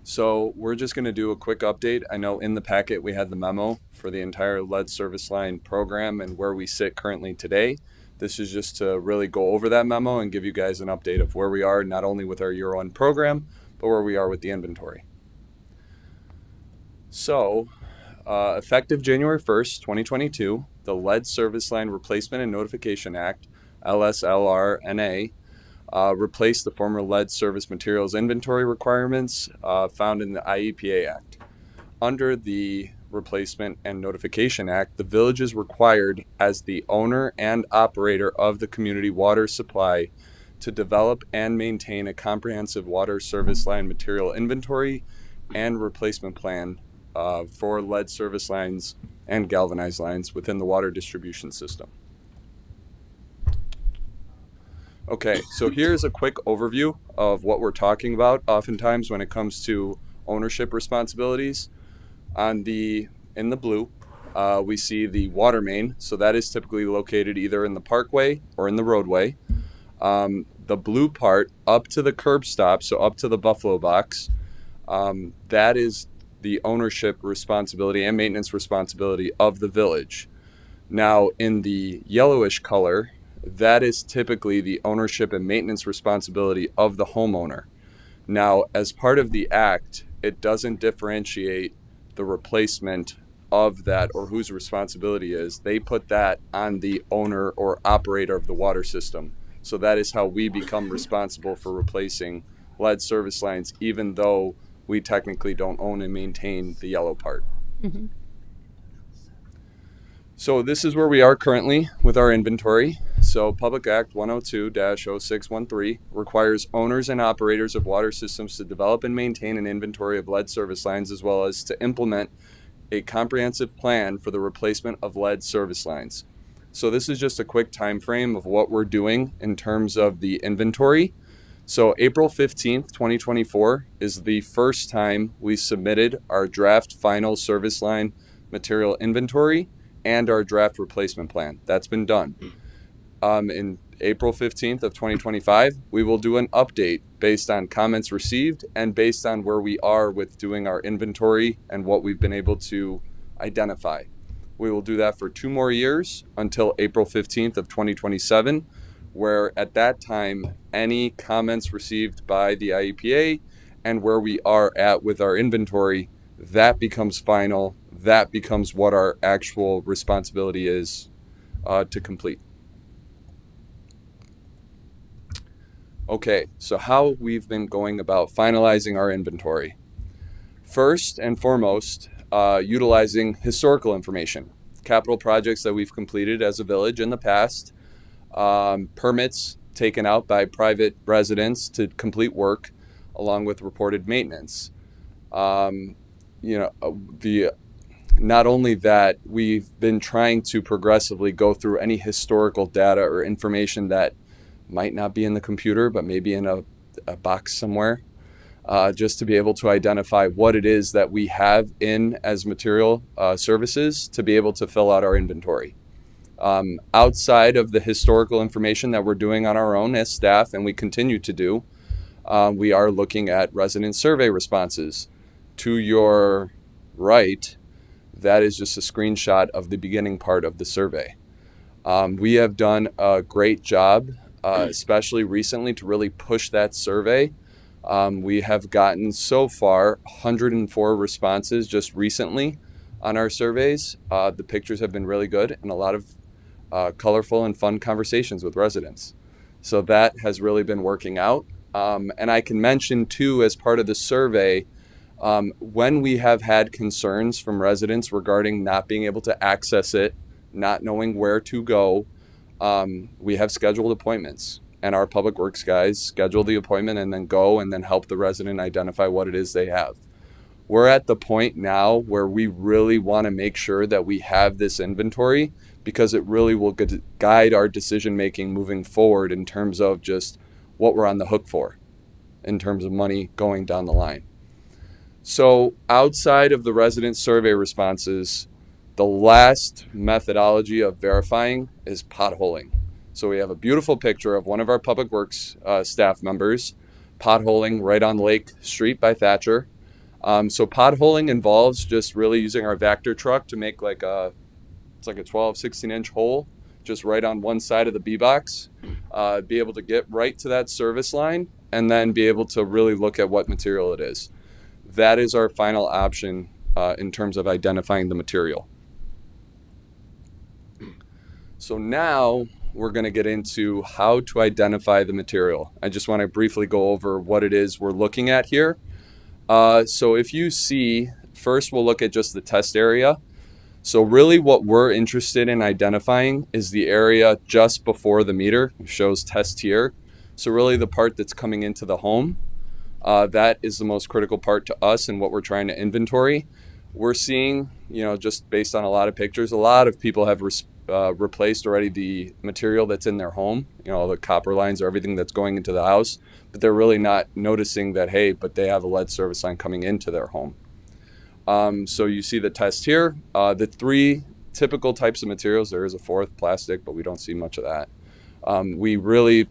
So we're just going to do a quick update. I know in the packet we had the memo for the entire lead service line program and where we sit currently today. This is just to really go over that memo and give you guys an update of where we are, not only with our year one program, but where we are with the inventory. So, effective January 1st, 2022, the Lead Service Line Replacement and Notification Act, LSLR-NA, replaced the former lead service materials inventory requirements found in the IEPA Act. Under the Replacement and Notification Act, the village is required as the owner and operator of the community water supply to develop and maintain a comprehensive water service line material inventory and replacement plan for lead service lines and galvanized lines within the water distribution system. Okay, so here's a quick overview of what we're talking about oftentimes when it comes to ownership responsibilities. In the blue, we see the water main, so that is typically located either in the parkway or in the roadway. The blue part up to the curb stop, so up to the Buffalo box, that is the ownership responsibility and maintenance responsibility of the village. Now, in the yellowish color, that is typically the ownership and maintenance responsibility of the homeowner. Now, as part of the act, it doesn't differentiate the replacement of that or whose responsibility is. They put that on the owner or operator of the water system. So that is how we become responsible for replacing lead service lines, even though we technically don't own and maintain the yellow part. Mm-hmm. So this is where we are currently with our inventory. So Public Act 102-0613 requires owners and operators of water systems to develop and maintain an inventory of lead service lines, as well as to implement a comprehensive plan for the replacement of lead service lines. So this is just a quick time frame of what we're doing in terms of the inventory. So April 15th, 2024 is the first time we submitted our draft final service line material inventory and our draft replacement plan. That's been done. In April 15th of 2025, we will do an update based on comments received and based on where we are with doing our inventory and what we've been able to identify. We will do that for 2 more years until April 15th of 2027, where at that time, any comments received by the IEPA and where we are at with our inventory, that becomes final. That becomes what our actual responsibility is to complete. Okay, so how we've been going about finalizing our inventory. First and foremost, utilizing historical information, capital projects that we've completed as a village in the past, permits taken out by private residents to complete work, along with reported maintenance. Not only that, we've been trying to progressively go through any historical data or information that might not be in the computer, but maybe in a box somewhere, just to be able to identify what it is that we have in as material services to be able to fill out our inventory. Outside of the historical information that we're doing on our own as staff, and we continue to do, we are looking at resident survey responses. To your right, that is just a screenshot of the beginning part of the survey. We have done a great job, especially recently, to really push that survey. We have gotten so far 104 responses just recently on our surveys. The pictures have been really good and a lot of colorful and fun conversations with residents. So that has really been working out. And I can mention too, as part of the survey, when we have had concerns from residents regarding not being able to access it, not knowing where to go, we have scheduled appointments, and our public works guys schedule the appointment and then go and then help the resident identify what it is they have. We're at the point now where we really want to make sure that we have this inventory, because it really will guide our decision making moving forward in terms of just what we're on the hook for in terms of money going down the line. So outside of the resident survey responses, the last methodology of verifying is potholing. So we have a beautiful picture of one of our public works staff members potholing right on Lake Street by Thatcher. So potholing involves just really using our Vector truck to make it's like a 12, 16-inch hole just right on one side of the B-box, be able to get right to that service line and then be able to really look at what material it is. That is our final option in terms of identifying the material. So now we're going to get into how to identify the material. I just want to briefly go over what it is we're looking at here. So if you see, first we'll look at just the test area. So really what we're interested in identifying is the area just before the meter. It shows test here. So really the part that's coming into the home. That is the most critical part to us and what we're trying to inventory. we're seeing, just based on a lot of pictures, a lot of people have replaced already the material that's in their home, the copper lines or everything that's going into the house, but they're really not noticing that, hey, but they have a lead service line coming into their home. So you see the test here, the 3 typical types of materials. There is a 4th, plastic, but we don't see much of that. We really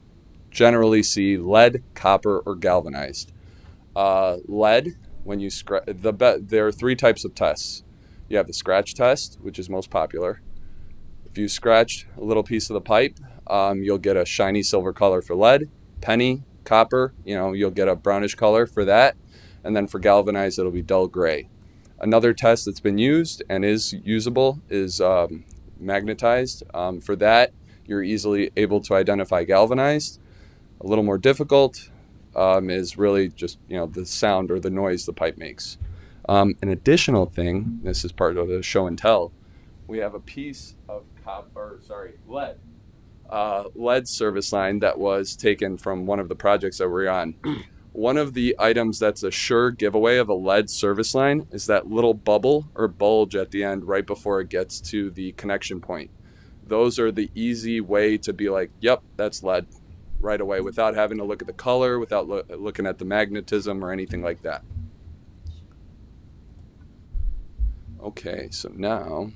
generally see lead, copper, or galvanized. Lead, when you there are 3 types of tests. You have the scratch test, which is most popular. If you scratch a little piece of the pipe, you'll get a shiny silver color for lead. Penny, copper, you'll get a brownish color for that. And then for galvanized, it'll be dull gray. Another test that's been used and is usable is magnetized. For that, you're easily able to identify galvanized. A little more difficult is really just the sound or the noise the pipe makes. An additional thing, this is part of the show and tell, we have a piece of lead service line that was taken from one of the projects that we're on. One of the items that's a sure giveaway of a lead service line is that little bubble or bulge at the end right before it gets to the connection point. Those are the easy way to be like, yep, that's lead right away without having to look at the color, without looking at the magnetism or anything like that. Okay, so now,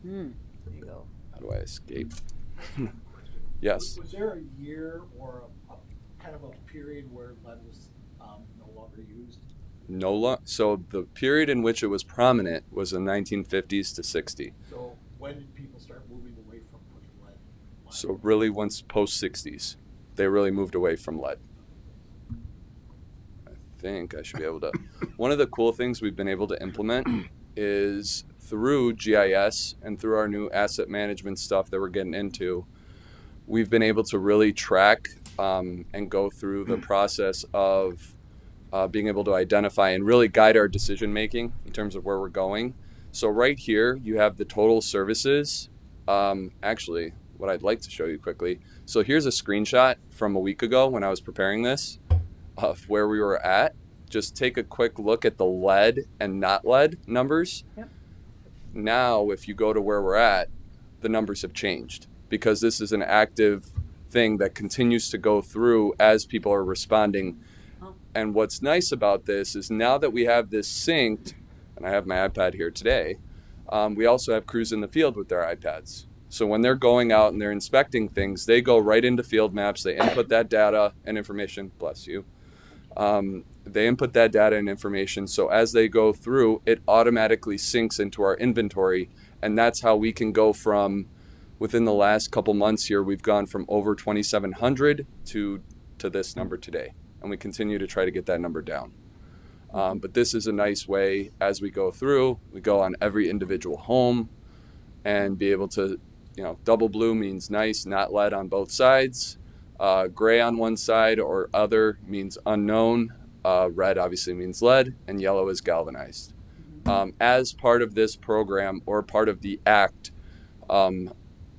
There you go. how do I escape? Yes. Was there a year or a kind of a period where lead was no longer used? So the period in which it was prominent was the 1950s to 60. So when did people start moving away from putting lead? So really once post 60s, they really moved away from lead. I think I should be able to. One of the cool things we've been able to implement is through GIS and through our new asset management stuff that we're getting into, we've been able to really track and go through the process of being able to identify and really guide our decision making in terms of where we're going. So right here, you have the total services. Actually, what I'd like to show you quickly. So here's a screenshot from a week ago when I was preparing this of where we were at. Just take a quick look at the lead and not lead numbers. Yep. Now, if you go to where we're at, the numbers have changed because this is an active thing that continues to go through as people are responding. And what's nice about this is now that we have this synced, and I have my iPad here today, we also have crews in the field with their iPads. So when they're going out and they're inspecting things, they go right into field maps, they input that data and information, bless you. They input that data and information. So as they go through, it automatically syncs into our inventory. And that's how we can go from, within the last couple months here, we've gone from over 2,700 to this number today. And we continue to try to get that number down. But this is a nice way as we go through, we go on every individual home and be able to, double blue means nice, not lead on both sides. Gray on one side or other means unknown. Red obviously means lead, and yellow is galvanized. As part of this program or part of the act,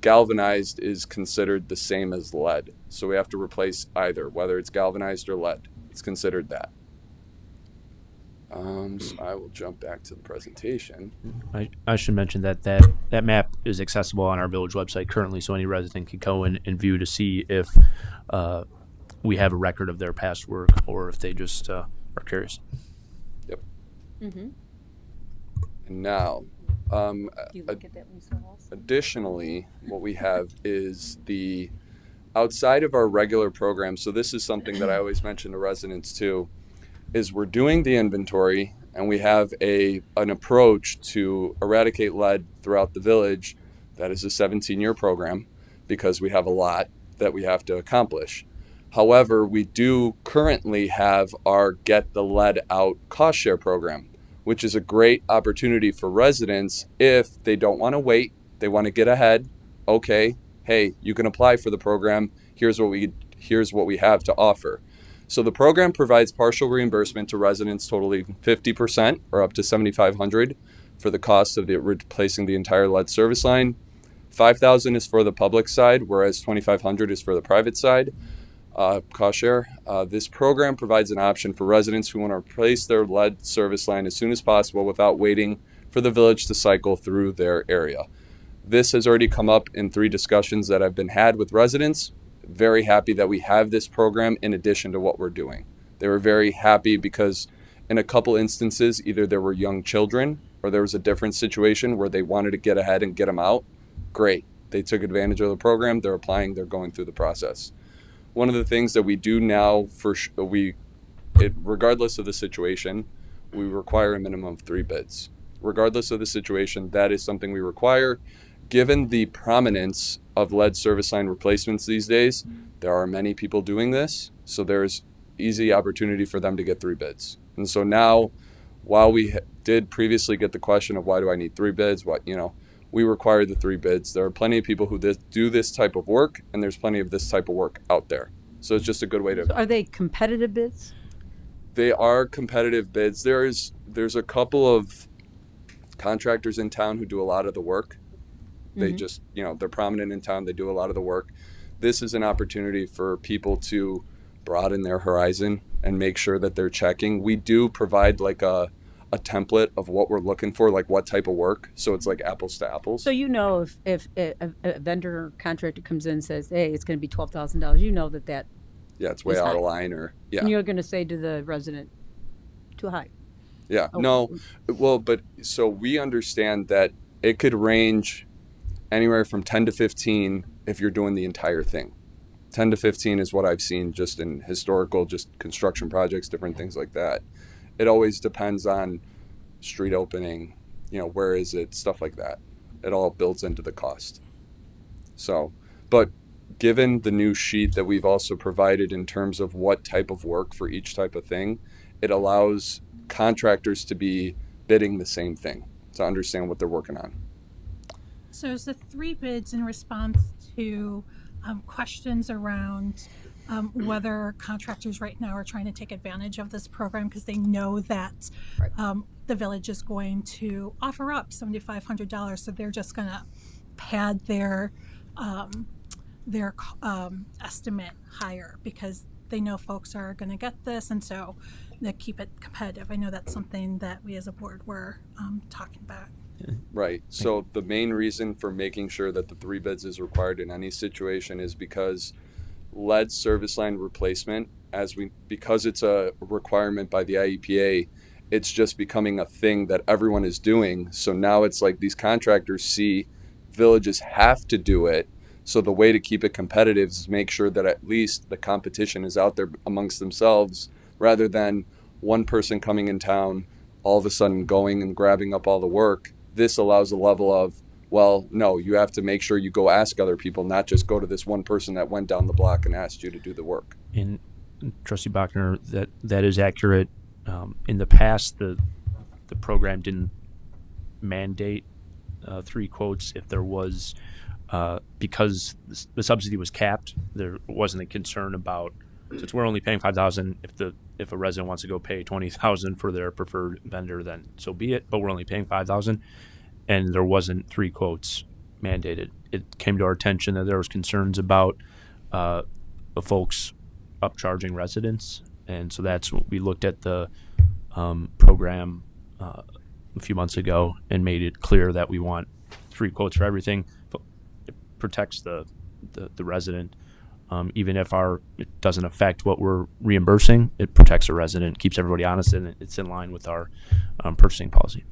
galvanized is considered the same as lead. So we have to replace either, whether it's galvanized or lead. It's considered that. So I will jump back to the presentation. I should mention that map is accessible on our village website currently, so any resident can go in and view to see if we have a record of their past work or if they just are curious. Yep. Mm-hmm. And now, You look at that, Lisa Walls? additionally, what we have is the outside of our regular program. So this is something that I always mention to residents too, is we're doing the inventory and we have an approach to eradicate lead throughout the village. That is a 17-year program because we have a lot that we have to accomplish. However, we do currently have our Get the Lead Out cost share program, which is a great opportunity for residents if they don't want to wait, they want to get ahead. Okay, hey, you can apply for the program. Here's what we have to offer. So the program provides partial reimbursement to residents totaling 50% or up to $7,500 for the cost of replacing the entire lead service line. $5,000 is for the public side, whereas $2,500 is for the private side. cost share. This program provides an option for residents who want to replace their lead service line as soon as possible without waiting for the village to cycle through their area. This has already come up in 3 discussions that have been had with residents. Very happy that we have this program in addition to what we're doing. They were very happy because in a couple instances, either there were young children or there was a different situation where they wanted to get ahead and get them out. Great. They took advantage of the program. They're applying. They're going through the process. One of the things that we do now, regardless of the situation, we require a minimum of 3 bids. Regardless of the situation, that is something we require. Given the prominence of lead service line replacements these days, there are many people doing this, so there's easy opportunity for them to get 3 bids. And so now, while we did previously get the question of why do I need 3 bids, we require the 3 bids. There are plenty of people who do this type of work, and there's plenty of this type of work out there. So it's just a good way to. So are they competitive bids? They are competitive bids. There's a couple of contractors in town who do a lot of the work. They just, they're prominent in town. They do a lot of the work. This is an opportunity for people to broaden their horizon and make sure that they're checking. We do provide like a template of what we're looking for, like what type of work. So it's like apples to apples. So if a vendor contractor comes in and says, hey, it's going to be $12,000, that yeah, it's way is out high. of line, or yeah. And you're going to say to the resident, too high. Yeah, Oh. no. Well, but so we understand that it could range anywhere from 10 to 15 if you're doing the entire thing. 10 to 15 is what I've seen just in historical, just construction projects, different things like that. It always depends on street opening, where is it, stuff like that. It all builds into the cost. So, but given the new sheet that we've also provided in terms of what type of work for each type of thing, it allows contractors to be bidding the same thing, to understand what they're working on. So is the 3 bids in response to questions around whether contractors right now are trying to take advantage of this program because they know that the village is going to offer up $7,500, so they're just going to pad their estimate higher because they know folks are going to get this, and so they keep it competitive. I know that's something that we as a board were talking about. Right. So the main reason for making sure that the 3 bids is required in any situation is because lead service line replacement, because it's a requirement by the IEPA, it's just becoming a thing that everyone is doing. So now it's like these contractors see villages have to do it. So the way to keep it competitive is make sure that at least the competition is out there amongst themselves, rather than one person coming in town all of a sudden going and grabbing up all the work. This allows a level of, well, no, you have to make sure you go ask other people, not just go to this one person that went down the block and asked you to do the work. And Trustee Bachner, that is accurate. In the past, the program didn't mandate 3 quotes. If there was, because the subsidy was capped, there wasn't a concern about, since we're only paying $5,000, if a resident wants to go pay $20,000 for their preferred vendor, then so be it. But we're only paying $5,000, and there wasn't 3 quotes mandated. It came to our attention that there was concerns about the folks upcharging residents, and so that's what we looked at the program a few months ago and made it clear that we want 3 quotes for everything. It protects the resident. Even if it doesn't affect what we're reimbursing, it protects the resident, keeps everybody honest, and it's in line with our purchasing policy.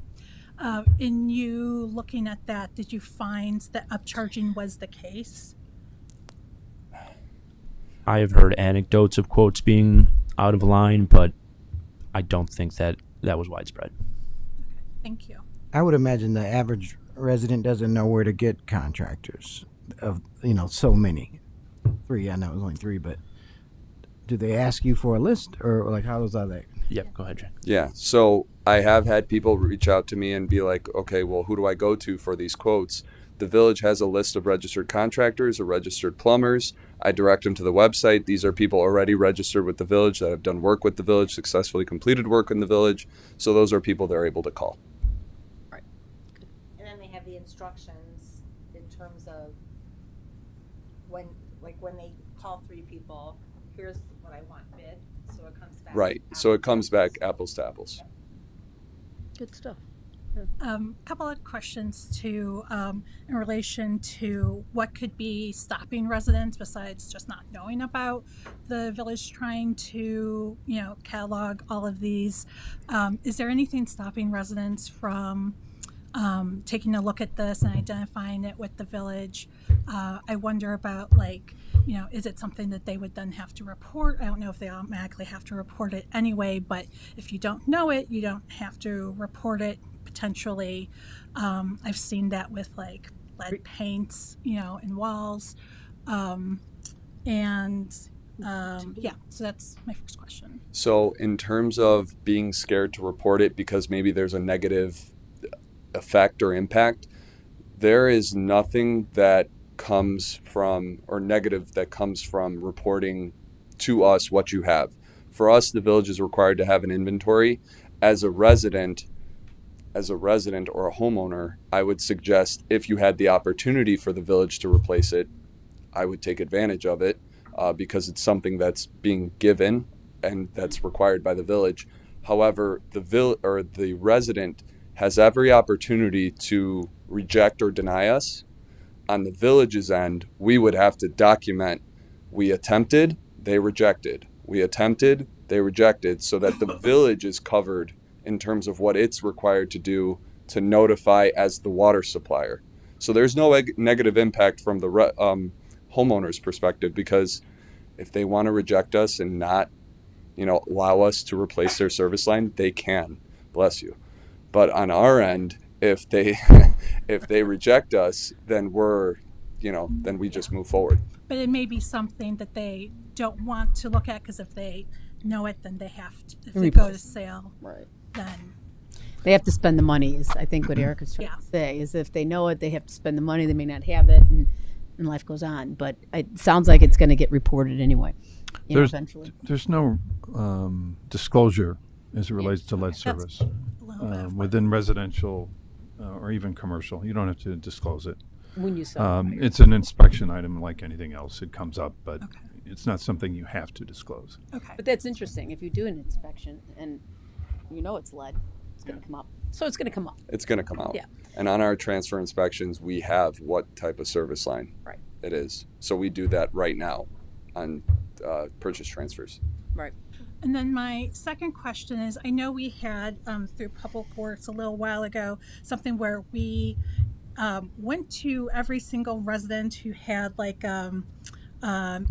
In you looking at that, did you find that upcharging was the case? I have heard anecdotes of quotes being out of line, but I don't think that was widespread. Thank you. I would imagine the average resident doesn't know where to get contractors of, so many. 3, I know it was only 3, but do they ask you for a list, or like how does that? Yep, go ahead, Jack. Yeah, so I have had people reach out to me and be like, okay, well, who do I go to for these quotes? The village has a list of registered contractors or registered plumbers. I direct them to the website. These are people already registered with the village that have done work with the village, successfully completed work in the village. So those are people they're able to call. Right. And then they have the instructions in terms of when they call 3 people, here's what I want bid, so it comes back. Right. So it comes back apples to apples. Good stuff. Couple of questions to in relation to what could be stopping residents besides just not knowing about the village trying to, catalog all of these. Is there anything stopping residents from taking a look at this and identifying it with the village? I wonder about is it something that they would then have to report? I don't know if they automatically have to report it anyway, but if you don't know it, you don't have to report it. Potentially, I've seen that with lead paints, in walls, so that's my first question. So in terms of being scared to report it because maybe there's a negative effect or impact, there is nothing that comes from or negative that comes from reporting to us what you have. For us, the village is required to have an inventory. As a resident or a homeowner, I would suggest if you had the opportunity for the village to replace it, I would take advantage of it because it's something that's being given and that's required by the village. However, the resident has every opportunity to reject or deny us. On the village's end, we would have to document, we attempted, they rejected. We attempted, they rejected, so that the village is covered in terms of what it's required to do to notify as the water supplier. So there's no negative impact from the homeowner's perspective, because if they want to reject us and not, allow us to replace their service line, they can. Bless you. But on our end, if they reject us, then then we just move forward. But it may be something that they don't want to look at because if they know it, then they have to. If they go to sale, right, then they have to spend the money. Is I think what Erica's trying to say is if they know it, they have to spend the money. They may not have it, and life goes on. But it sounds like it's going to get reported anyway. Eventually. There's no disclosure as it relates to lead service within residential or even commercial. You don't have to disclose it. When you sell it's an inspection item like anything else. It comes up, but it's not something you have to disclose. Okay. But that's interesting. If you do an inspection and it's lead, it's going to come up. So it's going to come up. It's going to come out. Yeah. And on our transfer inspections, we have what type of service line it is. So we do that right now on purchase transfers. Right. And then my second question is, I know we had through Public Works a little while ago something where we went to every single resident who had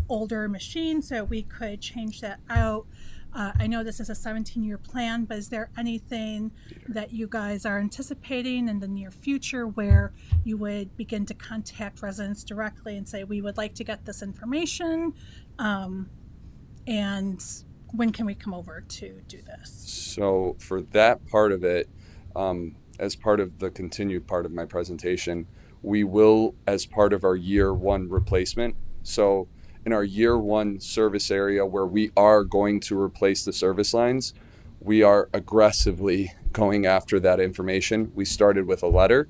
older machine so we could change that out. I know this is a 17-year plan, but is there anything that you guys are anticipating in the near future where you would begin to contact residents directly and say, we would like to get this information, and when can we come over to do this? So for that part of it, as part of the continued part of my presentation, we will, as part of our year one replacement, so in our year one service area where we are going to replace the service lines, we are aggressively going after that information. We started with a letter.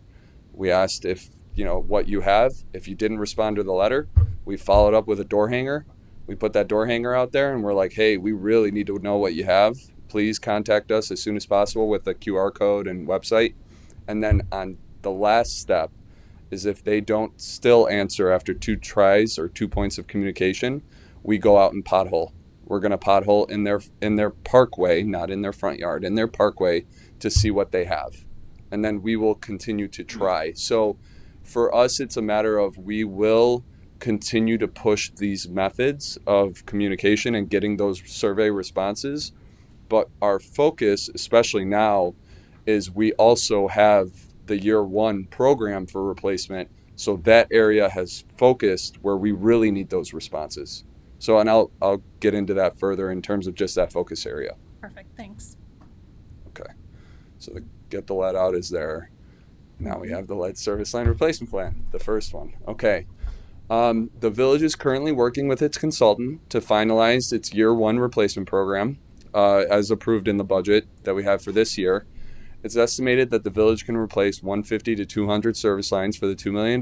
We asked if, what you have. If you didn't respond to the letter, we followed up with a door hanger. We put that door hanger out there and we're like, hey, we really need to know what you have. Please contact us as soon as possible with the QR code and website. And then on the last step is if they don't still answer after 2 tries or 2 points of communication, we go out and pothole. We're going to pothole in their parkway, not in their front yard, in their parkway to see what they have. And then we will continue to try. So for us, it's a matter of we will continue to push these methods of communication and getting those survey responses. But our focus, especially now, is we also have the year one program for replacement. So that area has focused where we really need those responses. So, and I'll get into that further in terms of just that focus area. Perfect, thanks. Okay. So the get the lead out is there. Now we have the lead service line replacement plan, the first one. Okay. The village is currently working with its consultant to finalize its year one replacement program as approved in the budget that we have for this year. It's estimated that the village can replace 150 to 200 service lines for the $2 million.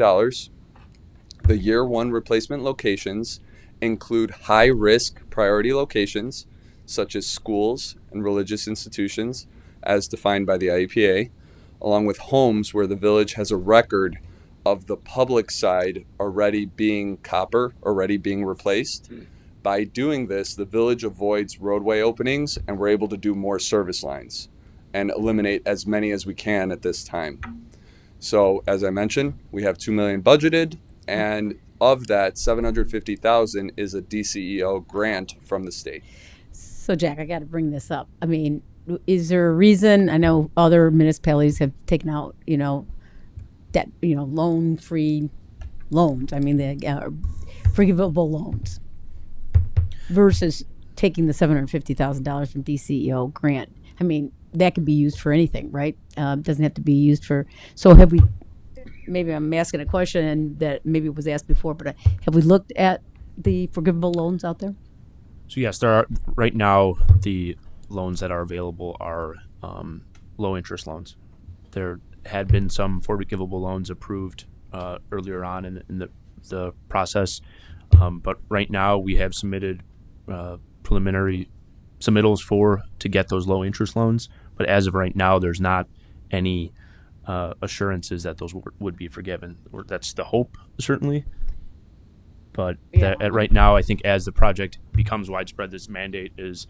The year one replacement locations include high-risk priority locations, such as schools and religious institutions, as defined by the IEPA, along with homes where the village has a record of the public side already being copper, already being replaced. By doing this, the village avoids roadway openings and we're able to do more service lines and eliminate as many as we can at this time. So as I mentioned, we have $2 million budgeted, and of that, $750,000 is a DCEO grant from the state. So Jack, I got to bring this up. I mean, is there a reason? I know other municipalities have taken out, debt, loan-free loans. I mean, the forgivable loans versus taking the $750,000 from DCEO grant. I mean, that could be used for anything, right? Doesn't have to be used for. So have we? Maybe I'm asking a question that maybe was asked before, but have we looked at the forgivable loans out there? So yes, there are right now the loans that are available are low interest loans. There had been some forgivable loans approved earlier on in the process, but right now we have submitted preliminary submittals to get those low interest loans. But as of right now, there's not any assurances that those would be forgiven. That's the hope, certainly. But right now, I think as the project becomes widespread, this mandate is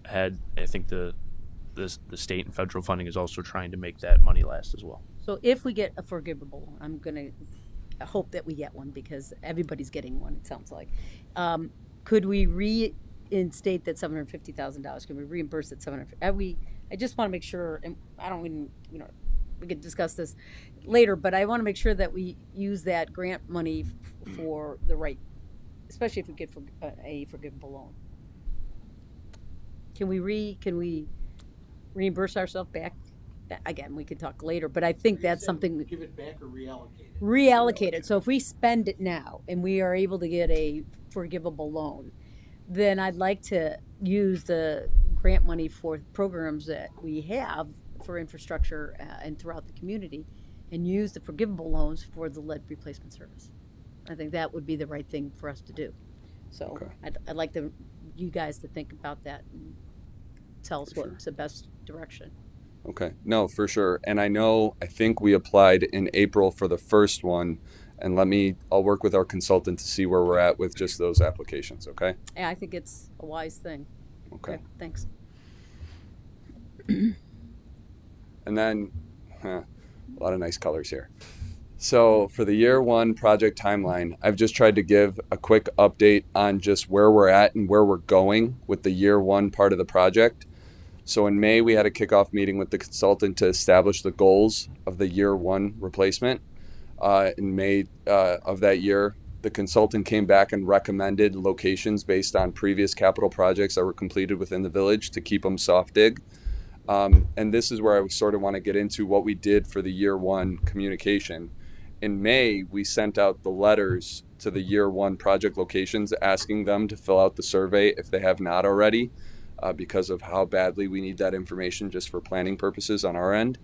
ahead. I think the state and federal funding is also trying to make that money last as well. So if we get a forgivable loan, I'm going to hope that we get one because everybody's getting one, it sounds like. Could we reinstate that $750,000? Can we reimburse that $750,000? I just want to make sure, and I don't even, we could discuss this later, but I want to make sure that we use that grant money for the right, especially if we get a forgivable loan. Can we reimburse ourselves back? Again, we could talk later, but I think that's something. Give it back or reallocate it? Reallocate it. So if we spend it now and we are able to get a forgivable loan, then I'd like to use the grant money for programs that we have for infrastructure and throughout the community and use the forgivable loans for the lead replacement service. I think that would be the right thing for us to do. So Okay. I'd like you guys to think about that and tell us what's the best direction. Okay, no, for sure. And I think we applied in April for the first one, and I'll work with our consultant to see where we're at with just those applications, okay? Yeah, I think it's a wise thing. Okay. Thanks. And then, a lot of nice colors here. So for the year one project timeline, I've just tried to give a quick update on just where we're at and where we're going with the year one part of the project. So in May, we had a kickoff meeting with the consultant to establish the goals of the year one replacement. In May of that year, the consultant came back and recommended locations based on previous capital projects that were completed within the village to keep them soft dig. And this is where I sort of want to get into what we did for the year one communication. In May, we sent out the letters to the year one project locations asking them to fill out the survey if they have not already, because of how badly we need that information just for planning purposes on our end.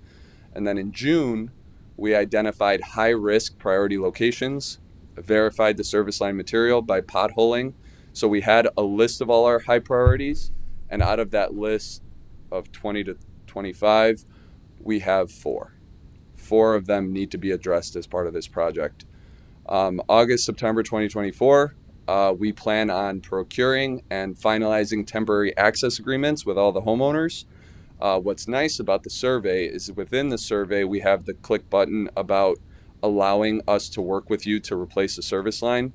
And then in June, we identified high-risk priority locations, verified the service line material by potholing. So we had a list of all our high priorities, and out of that list of 20 to 25, we have 4. 4 of them need to be addressed as part of this project. August, September 2024, we plan on procuring and finalizing temporary access agreements with all the homeowners. What's nice about the survey is within the survey, we have the click button about allowing us to work with you to replace the service line.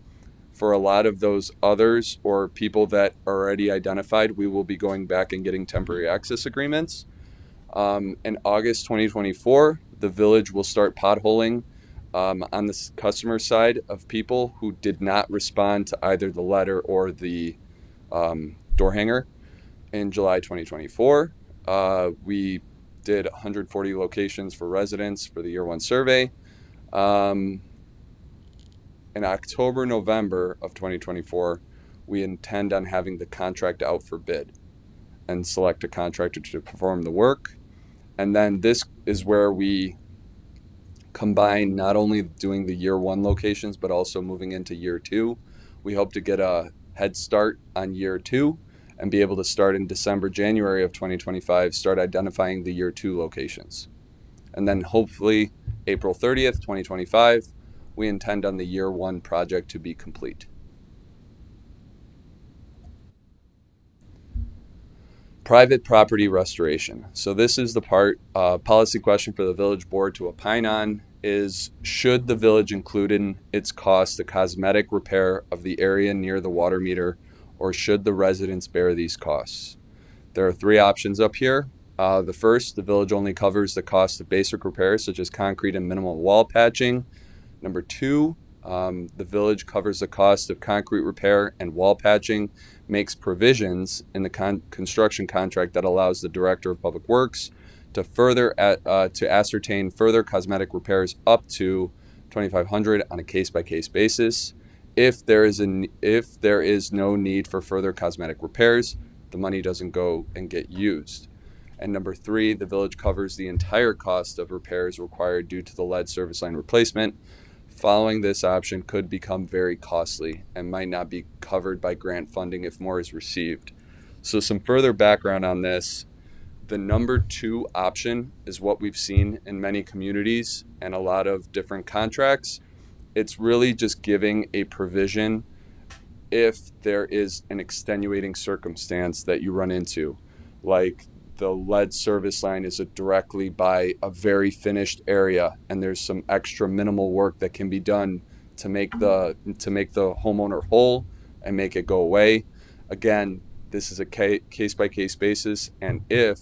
For a lot of those others or people that are already identified, we will be going back and getting temporary access agreements. In August 2024, the village will start potholing on the customer side of people who did not respond to either the letter or the door hanger. In July 2024, we did 140 locations for residents for the year one survey. In October, November of 2024, we intend on having the contract out for bid and select a contractor to perform the work. And then this is where we combine not only doing the year one locations, but also moving into year two. We hope to get a head start on year 2 and be able to start in December, January of 2025, start identifying the year 2 locations. And then hopefully April 30th, 2025, we intend on the year 1 project to be complete. Private property restoration. So this is the part, policy question for the village board to opine on is, should the village include in its cost the cosmetic repair of the area near the water meter, or should the residents bear these costs? There are 3 options up here. The first, the village only covers the cost of basic repairs such as concrete and minimal wall patching. Number 2, the village covers the cost of concrete repair and wall patching, makes provisions in the construction contract that allows the Director of Public Works to further to ascertain further cosmetic repairs up to $2,500 on a case-by-case basis. If there is no need for further cosmetic repairs, the money doesn't go and get used. And number 3, the village covers the entire cost of repairs required due to the lead service line replacement. Following this option could become very costly and might not be covered by grant funding if more is received. So some further background on this. The number 2 option is what we've seen in many communities and a lot of different contracts. It's really just giving a provision if there is an extenuating circumstance that you run into, like the lead service line is directly by a very finished area and there's some extra minimal work that can be done to make the homeowner whole and make it go away. Again, this is a case by case basis, and if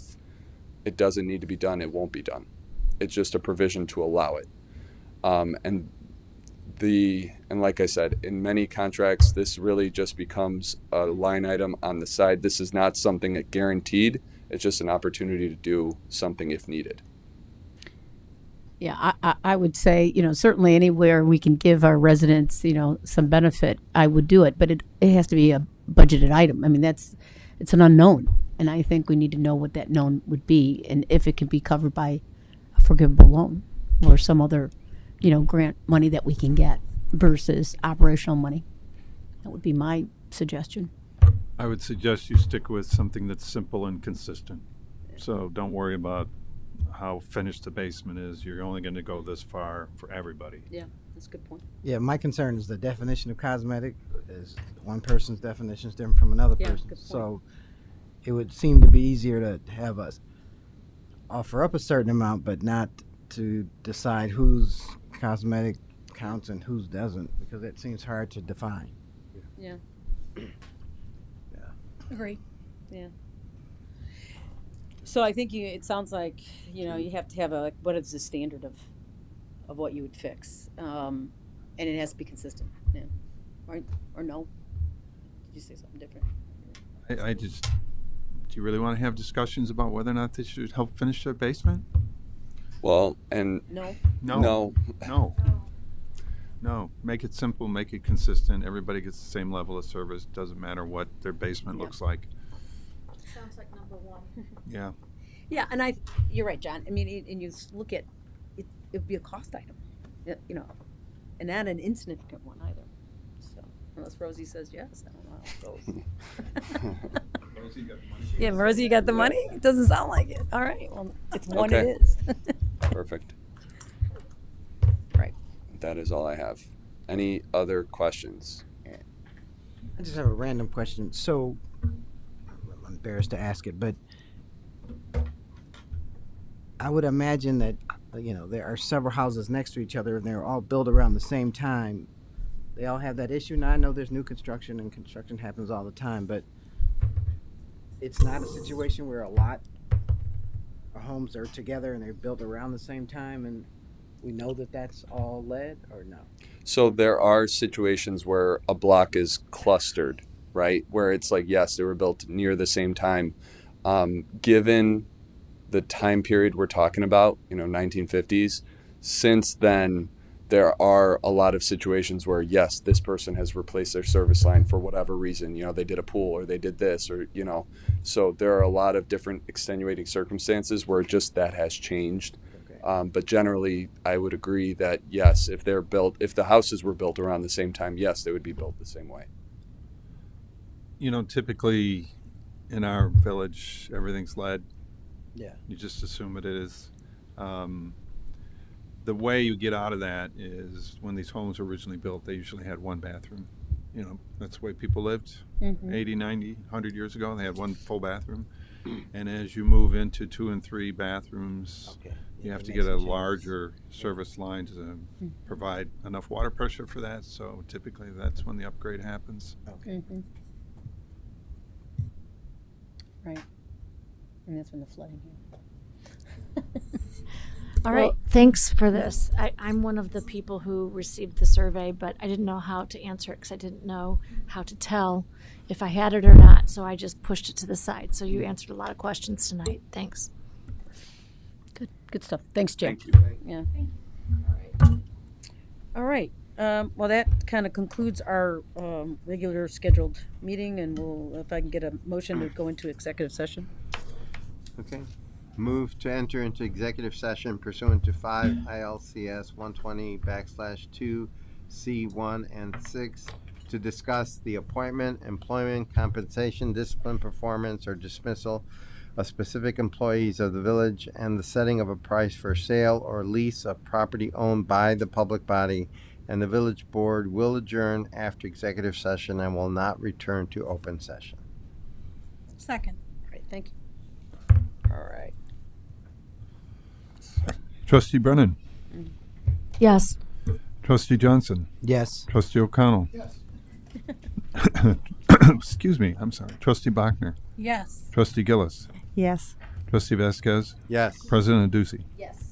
it doesn't need to be done, it won't be done. It's just a provision to allow it. And like I said, in many contracts, this really just becomes a line item on the side. This is not something that guaranteed. It's just an opportunity to do something if needed. Yeah, I would say, certainly anywhere we can give our residents, some benefit, I would do it. But it has to be a budgeted item. I mean, it's an unknown. And I think we need to know what that known would be and if it can be covered by a forgivable loan or some other, grant money that we can get versus operational money. That would be my suggestion. I would suggest you stick with something that's simple and consistent. So don't worry about how finished the basement is. You're only going to go this far for everybody. Yeah, that's a good point. Yeah, my concern is the definition of cosmetic is one person's definition is different from another person's. Good point. So it would seem to be easier to have us offer up a certain amount, but not to decide whose cosmetic counts and whose doesn't, because it seems hard to define. Yeah. Agree. Yeah. So I think it sounds like, you have to have what is the standard of what you would fix? And it has to be consistent. Yeah. Right? Or no? Did you say something different? Do you really want to have discussions about whether or not they should help finish their basement? Well, and No. Make it simple, make it consistent. Everybody gets the same level of service. Doesn't matter what their basement looks like. Sounds like number 1. Yeah. Yeah, and you're right, John. I mean, and you look at it would be a cost item, and not an insignificant one either. So unless Rosie says yes, I don't know how it goes. Rosie, you got the money? Yeah, Rosie, you got the money? It doesn't sound like it. All right, well, it's one. Okay. It is. Perfect. Right. That is all I have. Any other questions? I just have a random question. So I'm embarrassed to ask it, but I would imagine that there are several houses next to each other and they're all built around the same time. They all have that issue. Now I know there's new construction and construction happens all the time, but it's not a situation where a lot of homes are together and they're built around the same time, and we know that that's all lead, or no? So there are situations where a block is clustered, right? Where it's like, yes, they were built near the same time. Given the time period we're talking about, 1950s, since then, there are a lot of situations where, yes, this person has replaced their service line for whatever reason. They did a pool or they did this or, so there are a lot of different extenuating circumstances where just that has changed. Okay. But generally, I would agree that, yes, if the houses were built around the same time, yes, they would be built the same way. you know, typically in our village, everything's lead. Yeah. You just assume it is. The way you get out of that is when these homes were originally built, they usually had one bathroom. You know, that's the way people lived 80, 90, 100 years ago. They had one full bathroom. And as you move into 2 and 3 bathrooms, you have to get a larger service line to provide enough water pressure for that. So typically that's when the upgrade happens. Okay. Right. And that's when the flooding happened. All right, thanks for this. I'm one of the people who received the survey, but I didn't know how to answer it because I didn't know how to tell if I had it or not. So I just pushed it to the side. So you answered a lot of questions tonight. Thanks. Good stuff. Thanks, Jay. Thank you. Yeah. All right. Well, that kind of concludes our regular scheduled meeting, and if I can get a motion to go into executive session. Okay. Move to enter into executive session pursuant to 5 ILCS 120/2C1 and 6 to discuss the appointment, employment, compensation, discipline, performance, or dismissal of specific employees of the village and the setting of a price for sale or lease of property owned by the public body, and the village board will adjourn after executive session and will not return to open session. Second. Great. Thank you. All right. Trustee Brennan. Yes. Trustee Johnson. Yes. Trustee O'Connell. Yes. Excuse me. I'm sorry. Trustee Bachner. Yes. Trustee Gillis. Yes. Trustee Vasquez. Yes. President Aducey. Yes.